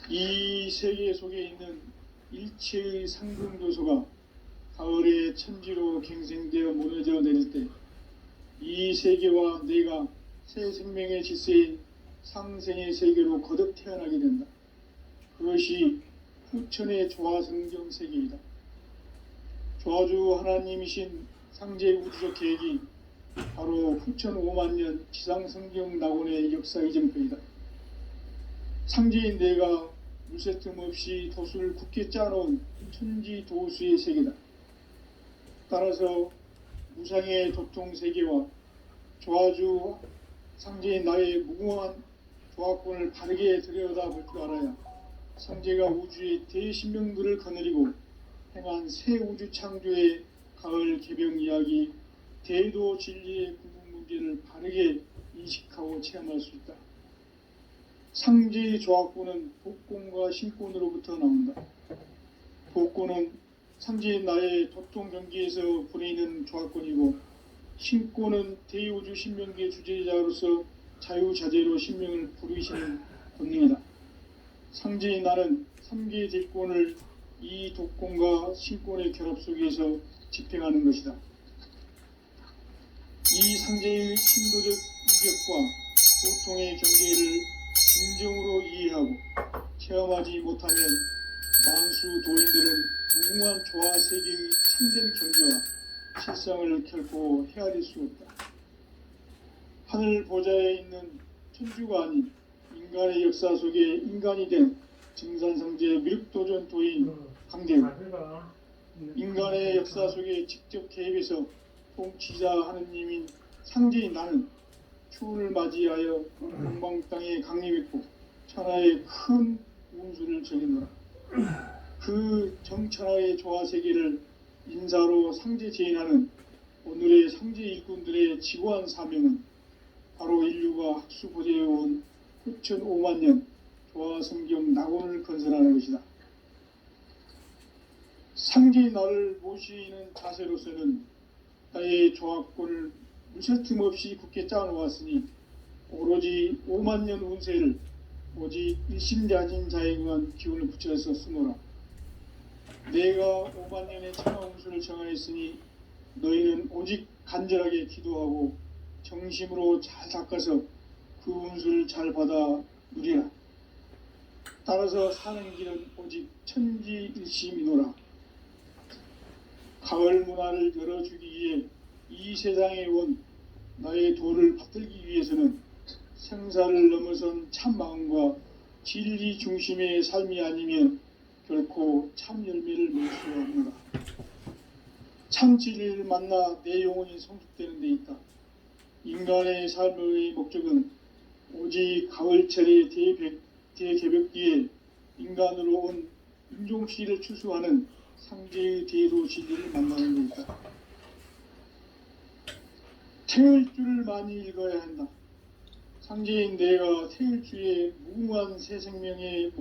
이 세계 속에 있는 일체의 상승교소가 가을의 천지로 갱생되어 무너져 내릴 때 이 세계와 내가 새 생명의 질서인 상생의 세계로 거듭 태어나게 된다. 그것이 후천의 조화성경 세계이다. 조화주 하나님이신 상제 우주적 계획이 바로 후천 5만 년 지상성경 낙원의 역사 이정표이다. 상제인 내가 물새 틈 없이 도수를 굳게 짜놓은 천지 도수의 세계다. 따라서 무상의 도통 세계와 조화주 상제인 나의 무궁한 조화권을 바르게 들여다볼 줄 알아야 상제가 우주의 대신명들을 거느리고 행한 새 우주 창조의 가을 개병 이야기, 대도 진리의 궁극 문제를 바르게 인식하고 체험할 수 있다. 상제의 조화권은 복권과 신권으로부터 나온다. 복권은 상제인 나의 도통 경기에서 보내는 조화권이고, 신권은 대우주 신명기의 주제자로서 자유자재로 신명을 부르시는 권능이다. 상제인 나는 3개의 대권을 이 독권과 신권의 결합 속에서 집행하는 것이다. 이 상제의 신도적 이격과 보통의 경계를 진정으로 이해하고 체험하지 못하면 만수 도인들은 무궁한 조화 세계의 참된 경계와 실상을 결코 헤아릴 수 없다. 하늘 보좌에 있는 천주가 아닌 인간의 역사 속에 인간이 된 증산상제 미륵도전 도인 강대우, 인간의 역사 속에 직접 개입해서 통치자 하느님인 상제인 나는 추운을 맞이하여 동방 땅에 강림했고 천하의 큰 운수를 전해노라. 그 정천하의 조화 세계를 인사로 상제 제인하는 오늘의 상제 일꾼들의 지고한 사명은 바로 인류가 학수 보재해온 후천 5만 년 조화 성경 낙원을 건설하는 것이다. 상제인 나를 모시는 자세로서는 나의 조화권을 물새틈 없이 굳게 짜놓았으니 오로지 5만 년 운세를 오직 일심자진 자에게만 기운을 붙여서 쓰노라. 내가 5만 년의 천하 운수를 정하였으니 너희는 오직 간절하게 기도하고 정심으로 잘 닦아서 그 운수를 잘 받아 누리라. 따라서 사는 길은 오직 천지일심이노라. 가을 문화를 열어주기 위해 이 세상에 온 나의 도를 받들기 위해서는 생사를 넘어선 참 마음과 진리 중심의 삶이 아니면 결코 참 열매를 맺을 수가 없노라. 참 진리를 만나 내 영혼이 성숙되는 데 있다. 인간의 삶의 목적은 오직 가을철의 대개벽기에 인간으로 온 인종시를 추수하는 상제의 대도 진리를 만나는 데 있다. 태일주를 많이 읽어야 한다. 상제인 내가 태일주의 무궁한 새 생명의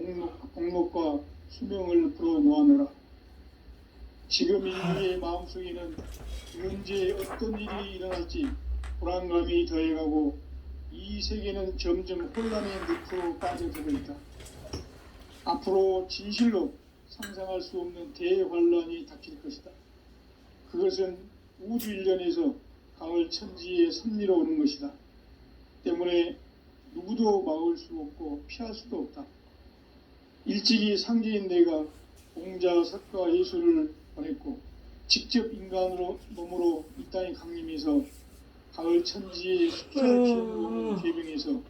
목록과 수명을 풀어놓아노라. 지금 인류의 마음속에는 언제 어떤 일이 일어날지 불안감이 더해가고 이 세계는 점점 혼란의 늪으로 빠져들고 있다. 앞으로 진실로 상상할 수 없는 대환란이 닥칠 것이다. 그것은 우주 일련에서 가을 천지의 섭리로 오는 것이다. 때문에 누구도 막을 수 없고 피할 수도 없다. 일찍이 상제인 내가 공자, 석가, 예수를 보냈고 직접 인간으로 몸으로 이 땅에 강림해서 가을 천지의 숫자를 키우는 계병에서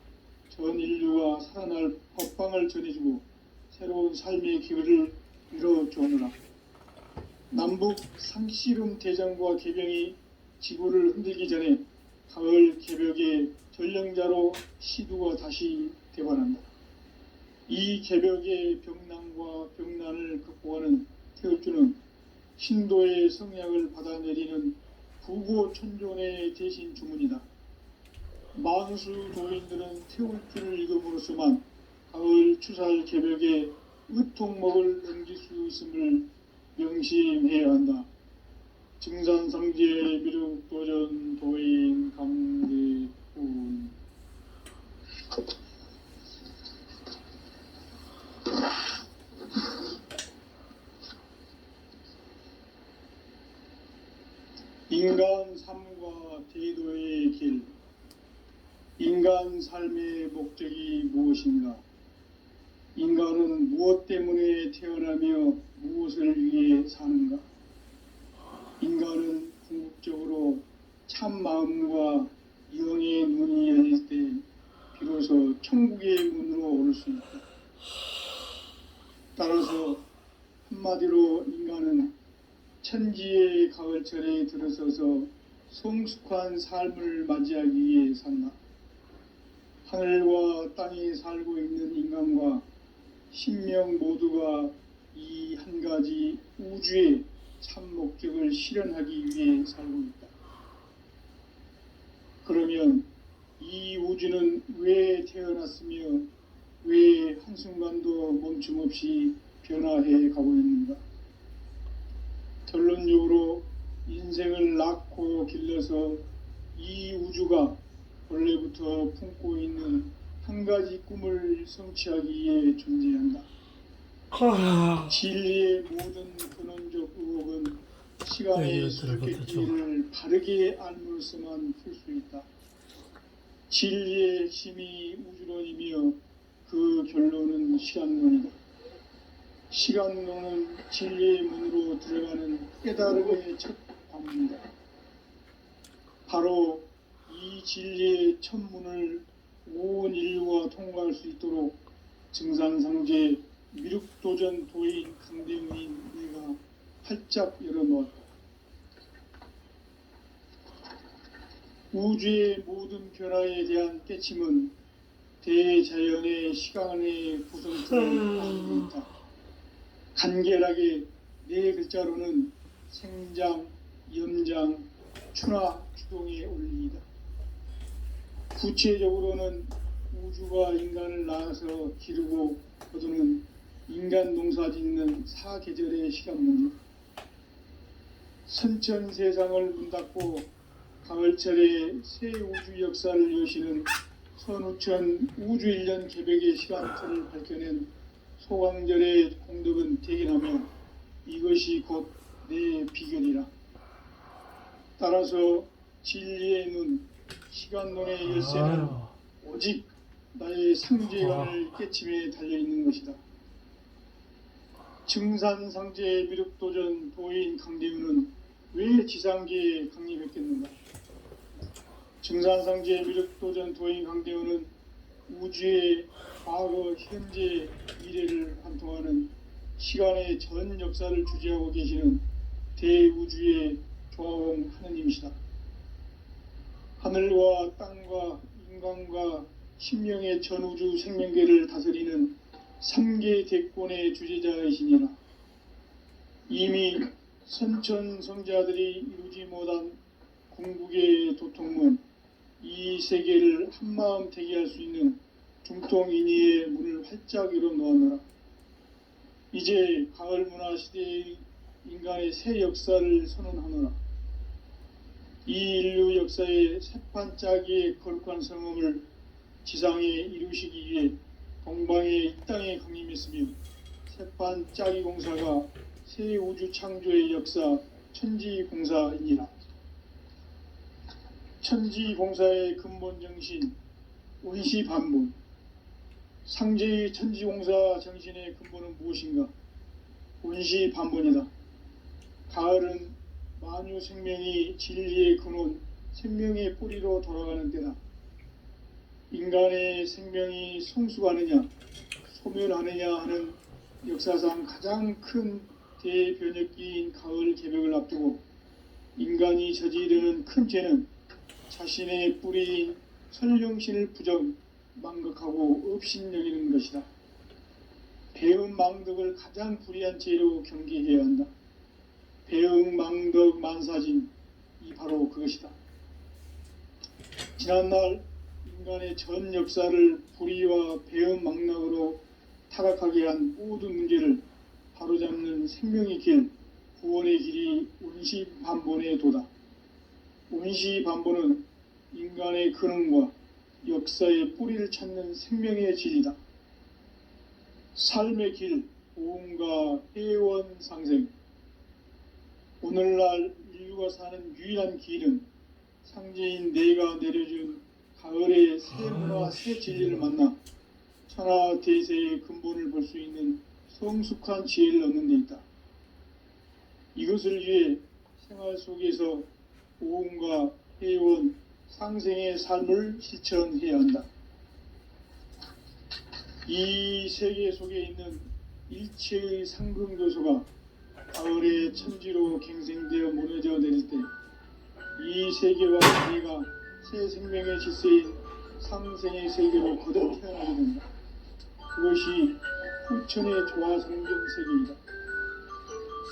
전 인류가 살아날 법방을 전해주고 새로운 삶의 기회를 이뤄주느라. 남북 상씨름 대장과 계병이 지구를 흔들기 전에 가을 개벽의 전령자로 시두가 다시 대발한다. 이 개벽의 병난과 병난을 극복하는 태울주는 신도의 성약을 받아내리는 부고천존의 대신 주문이다. 만수 도인들은 태울주를 읽음으로써만 가을 추살 개벽에 의통목을 넘길 수 있음을 명심해야 한다. 증산상제 미륵도전 도인 강대훈. 인간 삶과 대도의 길. 인간 삶의 목적이 무엇인가? 인간은 무엇 때문에 태어나며 무엇을 위해 사는가? 인간은 궁극적으로 참 마음과 영의 문이 열릴 때 비로소 천국의 문으로 오를 수 있다. 따라서 한마디로 인간은 천지의 가을철에 들어서서 성숙한 삶을 맞이하기 위해 산다. 하늘과 땅에 살고 있는 인간과 신명 모두가 이 한 가지 우주의 참 목적을 실현하기 위해 살고 있다. 그러면 이 우주는 왜 태어났으며 왜 한순간도 멈춤없이 변화해 가고 있는가? 결론적으로 인생을 낳고 길러서 이 우주가 원래부터 품고 있는 한 가지 꿈을 성취하기 위해 존재한다. 진리의 모든 근원적 의혹은 시간의 수수께끼를 바르게 알므로서만 풀 수 있다. 진리의 핵심이 우주론이며 그 결론은 시간론이다. 시간론은 진리의 문으로 들어가는 깨달음의 첫 관문이다. 바로 이 진리의 첫 문을 온 인류가 통과할 수 있도록 증산상제 미륵도전 도인 강대훈인 내가 활짝 열어놓았다. 우주의 모든 변화에 대한 깨침은 대자연의 시간의 구성틀을 가지고 있다. 간결하게 네 글자로는 생장, 염장, 추나, 추동의 원리이다. 구체적으로는 우주가 인간을 낳아서 기르고 거두는 인간 농사 짓는 사계절의 시간문이다. 선천 세상을 문 닫고 가을철에 새 우주 역사를 여시는 선우천 우주 1년 개벽의 시간틀을 밝혀낸 소강절의 공덕은 대견하며 이것이 곧 내 비결이라. 따라서 진리의 눈, 시간론의 열쇠는 오직 나의 상제관을 깨침에 달려있는 것이다. 증산상제 미륵도전 도인 강대훈은 왜 지상계에 강림했겠는가? 증산상제 미륵도전 도인 강대훈은 우주의 과거, 현재, 미래를 관통하는 시간의 전 역사를 주재하고 계시는 대우주의 조화원 하느님이시다. 하늘과 땅과 인간과 신명의 전우주 생명계를 다스리는 3계 대권의 주제자이시니라. 이미 선천 성자들이 이루지 못한 궁극의 도통문, 이 세계를 한마음 대기할 수 있는 중통인의의 문을 활짝 열어놓았노라. 이제 가을 문화 시대의 인간의 새 역사를 선언하노라. 이 인류 역사의 새판짜기의 거룩한 성음을 지상에 이루시기 위해 동방의 이 땅에 강림했으며 새판짜기 공사가 새 우주 창조의 역사 천지공사이니라. 천지공사의 근본 정신 원시반문. 상제의 천지공사 정신의 근본은 무엇인가? 원시반문이다. 가을은 만유 생명이 진리의 근원, 생명의 뿌리로 돌아가는 때다. 인간의 생명이 성숙하느냐, 소멸하느냐 하는 역사상 가장 큰 대변혁기인 가을 개벽을 앞두고 인간이 저지르는 큰 죄는 자신의 뿌리인 설령신을 부정, 망각하고 업신여기는 것이다. 배음 망덕을 가장 불의한 죄로 경계해야 한다. 배음 망덕 만사진, 이 바로 그것이다. 지난날 인간의 전 역사를 불의와 배은망락으로 타락하게 한 모든 문제를 바로잡는 생명의 길, 구원의 길이 운시반본의 도다. 운시반본은 인간의 근원과 역사의 뿌리를 찾는 생명의 진리다. 삶의 길, 보험과 회원 상생. 오늘날 인류가 사는 유일한 길은 상제인 내가 내려준 가을의 새 문화, 새 진리를 만나 천하 대세의 근본을 볼 수 있는 성숙한 지혜를 얻는 데 있다. 이것을 위해 생활 속에서 보험과 회원, 상생의 삶을 실천해야 한다. 이 세계 속에 있는 일체의 상금교소가 가을의 천지로 갱생되어 무너져 내릴 때 이 세계와 내가 새 생명의 질서인 상생의 세계로 거듭 태어나게 된다. 그것이 후천의 조화성경 세계이다.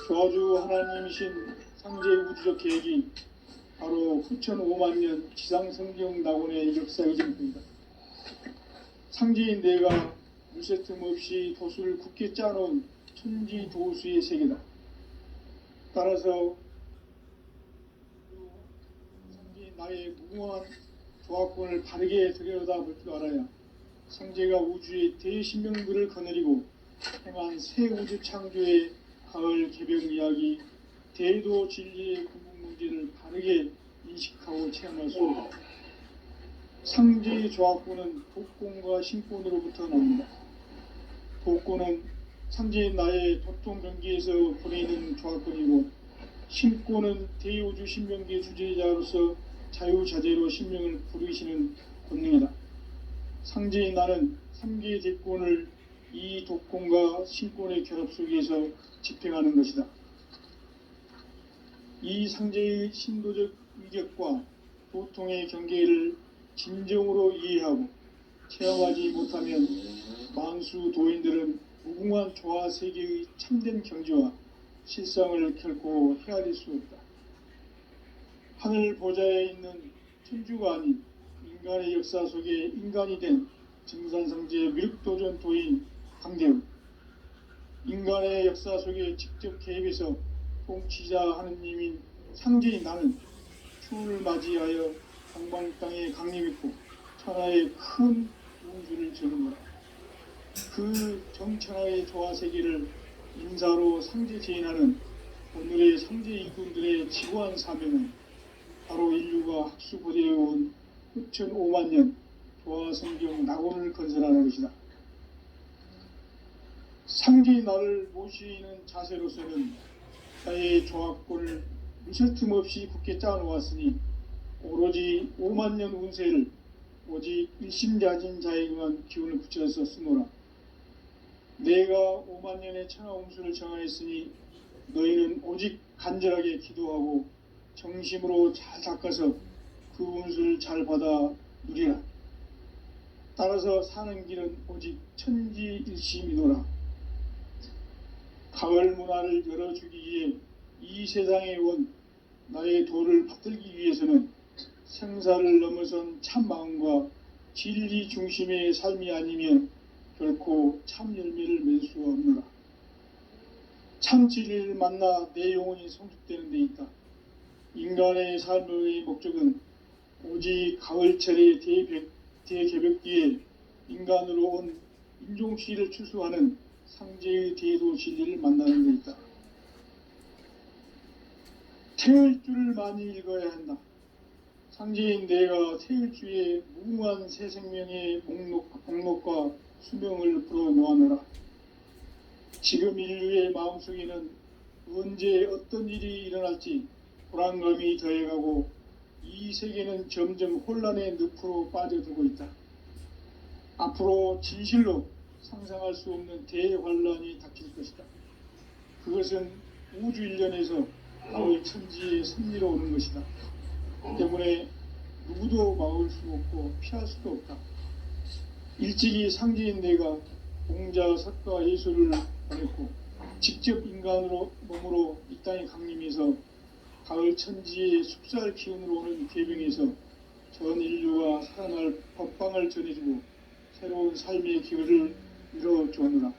조화주 하나님이신 상제의 우주적 계획이 바로 후천 5만년 지상성경 낙원의 역사의 전부이다. 상제인 내가 물새 틈 없이 도수를 굳게 짜놓은 천지 도수의 세계다. 따라서 상제인 나의 무궁한 조화권을 바르게 들여다볼 줄 알아야 상제가 우주의 대신명들을 거느리고 행한 새 우주 창조의 가을 개벽 이야기, 대도 진리의 근본 문제를 바르게 인식하고 체험할 수 있다. 상제의 조화권은 독권과 신권으로부터 나옵니다. 독권은 상제인 나의 도통 경계에서 보내는 조화권이고, 신권은 대우주 신명계 주제자로서 자유자재로 신명을 부르시는 권능이다. 상제인 나는 3개의 대권을 이 독권과 신권의 결합 속에서 집행하는 것이다. 이 상제의 신도적 위격과 도통의 경계를 진정으로 이해하고 체험하지 못하면 만수 도인들은 무궁한 조화 세계의 참된 경지와 실상을 결코 헤아릴 수 없다. 하늘 보좌에 있는 천주가 아닌 인간의 역사 속에 인간이 된 증산상제의 미륵도전 도인 강대우, 인간의 역사 속에 직접 개입해서 통치자 하느님인 상제인 나는 추운을 맞이하여 동방 땅에 강림했고 천하의 큰 운수를 저는 거다. 그 정천하의 조화 세계를 인사로 상제 제인하는 오늘의 상제 일꾼들의 지고한 사명은 바로 인류가 학수고대해온 후천 5만년 조화 성경 낙원을 건설하는 것이다. 상제의 나를 모시는 자세로서는 나의 조화권을 무실 틈 없이 굳게 짜놓았으니 오로지 5만년 운세를 오직 일심자진 자에게만 기운을 붙여서 쓰노라. 내가 5만년의 천하 운수를 정하였으니 너희는 오직 간절하게 기도하고 정심으로 잘 닦아서 그 운수를 잘 받아 누리라. 따라서 사는 길은 오직 천지일심이노라. 가을 문화를 열어주기 위해 이 세상에 온 나의 도를 받들기 위해서는 생사를 넘어선 참 마음과 진리 중심의 삶이 아니면 결코 참 열매를 맺을 수가 없노라. 참 진리를 만나 내 영혼이 성숙되는 데 있다. 인간의 삶의 목적은 오직 가을철의 대개벽기에 인간으로 온 인종시를 추수하는 상제의 대도 진리를 만나는 데 있다. 태을 줄을 많이 읽어야 한다. 상제인 내가 태을주의 무궁한 새 생명의 목록과 수명을 불어놓아노라. 지금 인류의 마음속에는 언제 어떤 일이 일어날지 불안감이 더해가고 이 세계는 점점 혼란의 늪으로 빠져들고 있다. 앞으로 진실로 상상할 수 없는 대환란이 닥칠 것이다. 그것은 우주 일련에서 가을 천지의 섭리로 오는 것이다. 때문에 누구도 막을 수 없고 피할 수도 없다. 일찍이 상제인 내가 공자, 석가, 예수를 보냈고 직접 인간으로 몸으로 이 땅에 강림해서 가을 천지의 숲살 기운으로 오는 궤병에서 전 인류가 살아날 법방을 전해주고 새로운 삶의 기회를 밀어주느라.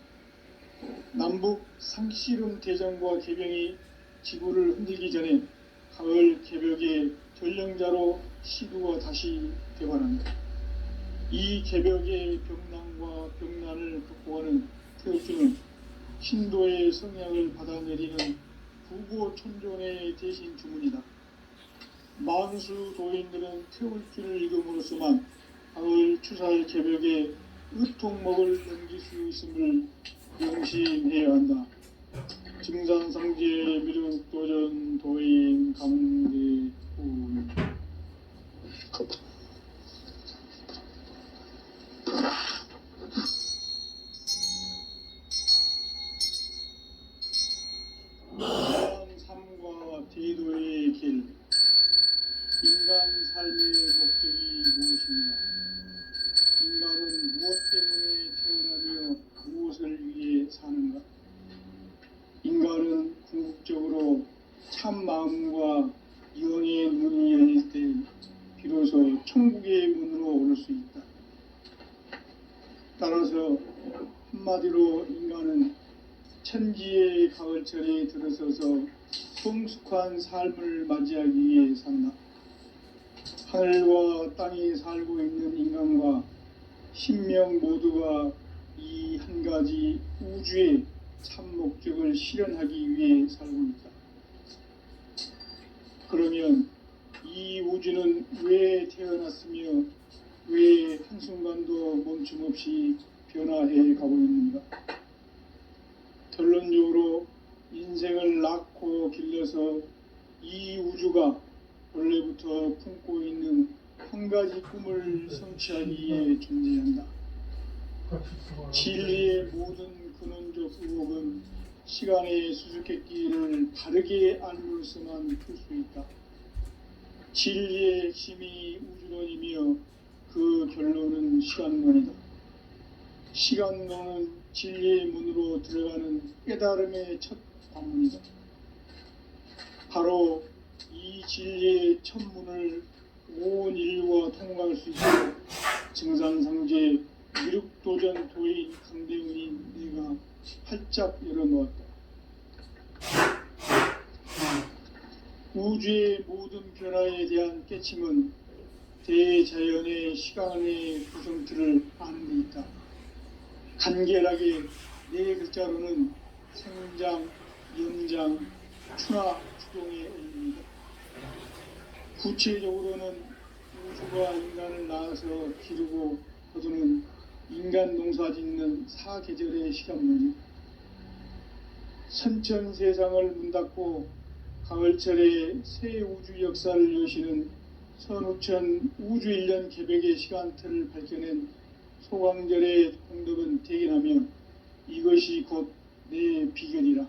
남북 상씨름 대전과 개병이 지구를 흔들기 전에 가을 개벽의 전령자로 시두가 다시 되관한다. 이 개벽의 병난과 병난을 극복하는 태울주는 신도의 성향을 받아내리는 부고천존의 대신 주문이다. 만수 도인들은 태울주를 읽음으로써만 가을 추살 개벽의 으통목을 넘길 수 있음을 명심해야 한다. 증산상제 미륵도전 도인 강대우. 삶과 대도의 길. 인간 삶의 목적이 무엇인가? 인간은 무엇 때문에 태어나며 무엇을 위해 사는가? 인간은 궁극적으로 참 마음과 영의 문이 열릴 때 비로소 천국의 문으로 오를 수 있다. 따라서 한마디로 인간은 천지의 가을철에 들어서서 성숙한 삶을 맞이하기 위해 산다. 하늘과 땅에 살고 있는 인간과 신명 모두가 이 한 가지 우주의 참 목적을 실현하기 위해 살고 있다. 그러면 이 우주는 왜 태어났으며 왜 한순간도 멈춤없이 변화해 가고 있는가? 결론적으로 인생을 낳고 길러서 이 우주가 원래부터 품고 있는 한 가지 꿈을 성취하기 위해 존재한다. 진리의 모든 근원적 의혹은 시간의 수수께끼를 바르게 알므로서만 풀 수 있다. 진리의 핵심이 우주론이며 그 결론은 시간론이다. 시간론은 진리의 문으로 들어가는 깨달음의 첫 관문이다. 바로 이 진리의 첫 문을 온 인류가 통과할 수 있도록 증산상제 미륵도전 도인 강대훈이 내가 활짝 열어놓았다. 우주의 모든 변화에 대한 깨침은 대자연의 시간의 구성틀을 아는 데 있다. 간결하게 네 글자로는 생장, 연장, 추나 추동의 의미입니다. 구체적으로는 우주가 인간을 낳아서 기르고 거두는 인간 농사 짓는 사계절의 시간문이 선천 세상을 문 닫고 가을철에 새 우주 역사를 여시는 선우천 우주 1년 개벽의 시간틀을 밝혀낸 소강절의 공덕은 대견하며 이것이 곧 내 비결이라.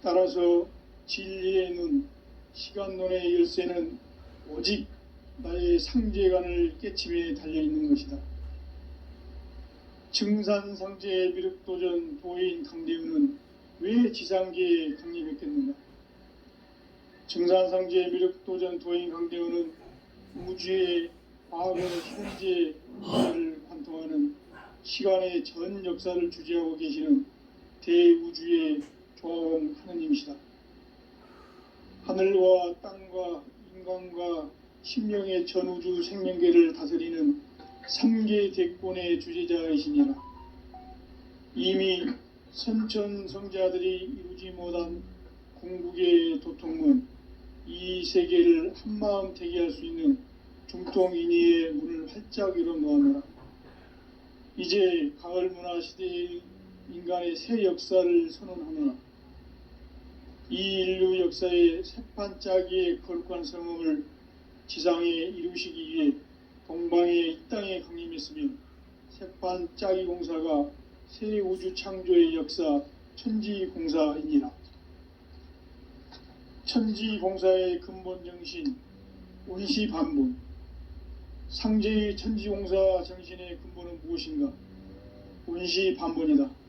따라서 진리의 눈, 시간론의 열쇠는 오직 나의 상제관을 깨침에 달려있는 것이다. 증산상제 미륵도전 도인 강대훈은 왜 지상계에 강림했겠는가? 증산상제 미륵도전 도인 강대훈은 우주의 과거, 현재, 미래를 관통하는 시간의 전 역사를 주재하고 계시는 대우주의 조화원 하느님이시다. 하늘과 땅과 인간과 신명의 전우주 생명계를 다스리는 3계 대권의 주제자이시니라. 이미 선천성자들이 이루지 못한 궁극의 도통문, 이 세계를 한마음 대기할 수 있는 중통인의의 문을 활짝 열어놓았노라. 이제 가을 문화 시대의 인간의 새 역사를 선언하노라. 이 인류 역사의 새판짜기의 거룩한 성음을 지상에 이루시기 위해 동방의 이 땅에 강림했으며 새판짜기 공사가 새 우주 창조의 역사 천지공사이니라. 천지공사의 근본 정신 온시반본. 상제의 천지공사 정신의 근본은 무엇인가? 온시반본이다.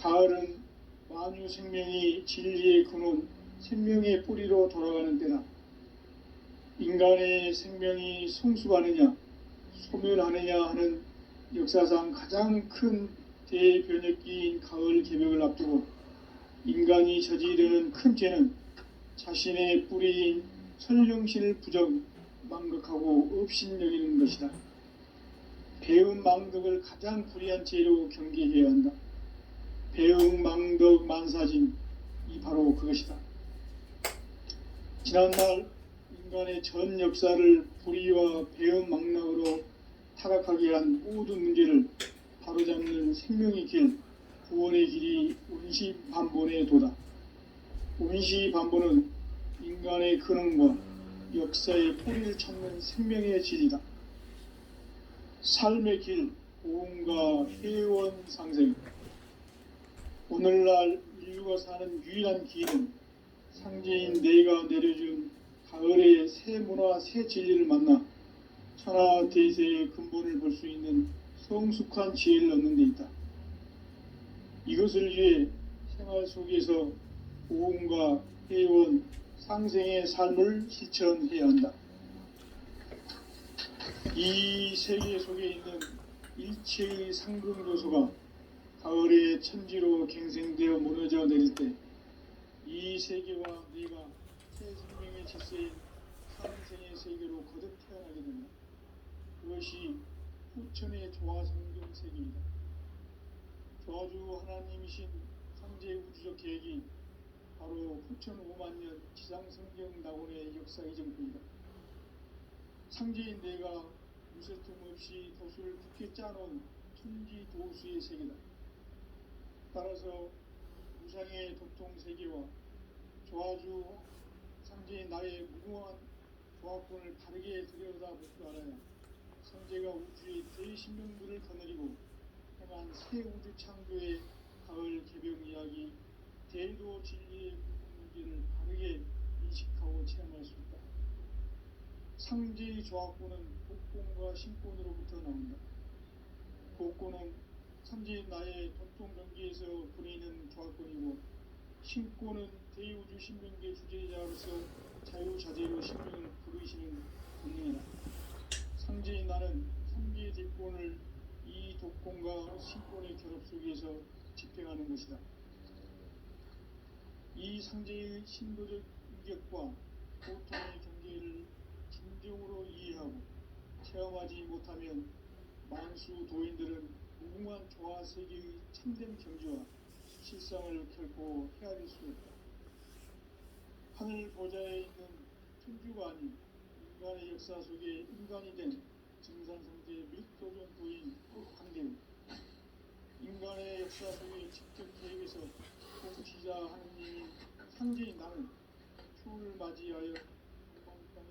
가을은 만유 생명이 진리의 근원 생명의 뿌리로 돌아가는 때다. 인간의 생명이 성숙하느냐 소멸하느냐 하는 역사상 가장 큰 대변혁기인 가을 개벽을 앞두고 인간이 저지르는 큰 죄는 자신의 뿌리인 선령신을 부정 망각하고 업신여기는 것이다. 배은 망덕을 가장 불의한 죄로 경계해야 한다. 배은 망덕 만사진 이 바로 그것이다. 지난날 인간의 전 역사를 불의와 배은 망락으로 타락하게 한 모든 문제를 바로잡는 생명의 길, 구원의 길이 운시반본의 도다. 운시반본은 인간의 근원과 역사의 뿌리를 찾는 생명의 진리다. 삶의 길, 보험과 회원 상생. 오늘날 인류가 사는 유일한 길은 상제인 내가 내려준 가을의 새 문화, 새 진리를 만나 천하 대세의 근본을 볼 수 있는 성숙한 지혜를 얻는 데 있다. 이것을 위해 생활 속에서 보험과 회원, 상생의 삶을 실천해야 한다. 이 세계 속에 있는 일체의 상금 요소가 가을의 천지로 갱생되어 무너져 내릴 때 이 세계와 네가 새 생명의 질서인 상생의 세계로 거듭 태어나게 된다. 그것이 후천의 조화성경 세계이다. 조화주 하나님이신 상제 우주적 계획이 바로 후천 5만년 지상성경 낙원의 역사 이정표이다. 상제인 내가 무쇠 틈 없이 도수를 굳게 짜놓은 천지 도수의 세계다. 따라서 무상의 도통 세계와 조화주 상제인 나의 무궁한 조화권을 바르게 들여다볼 줄 알아야 상제가 우주의 대신명들을 거느리고 행한 새 우주 창조의 가을 개벽 이야기 대도 진리의 문제를 바르게 인식하고 체험할 수 있다. 상제의 조화권은 복권과 신권으로부터 나온다. 복권은 상제인 나의 도통 경계에서 부리는 조화권이고 신권은 대우주 신명계 주제자로서 자유자재로 신명을 부르시는 본능이다. 상제인 나는 상제의 대권을 이 독권과 신권의 결합 속에서 집행하는 것이다. 이 상제의 신도적 인격과 고통의 경계를 진정으로 이해하고 체험하지 못하면 만수 도인들은 무궁한 조화 세계의 참된 경지와 실상을 결코 헤아릴 수 없다. 하늘 보좌에 있는 천주가 아닌 인간의 역사 속에 인간이 된 증산상제의 밀도전 도인 한대우. 인간의 역사 속에 직접 계획해서 통치자 하느님인 상제인 나는 추를 맞이하여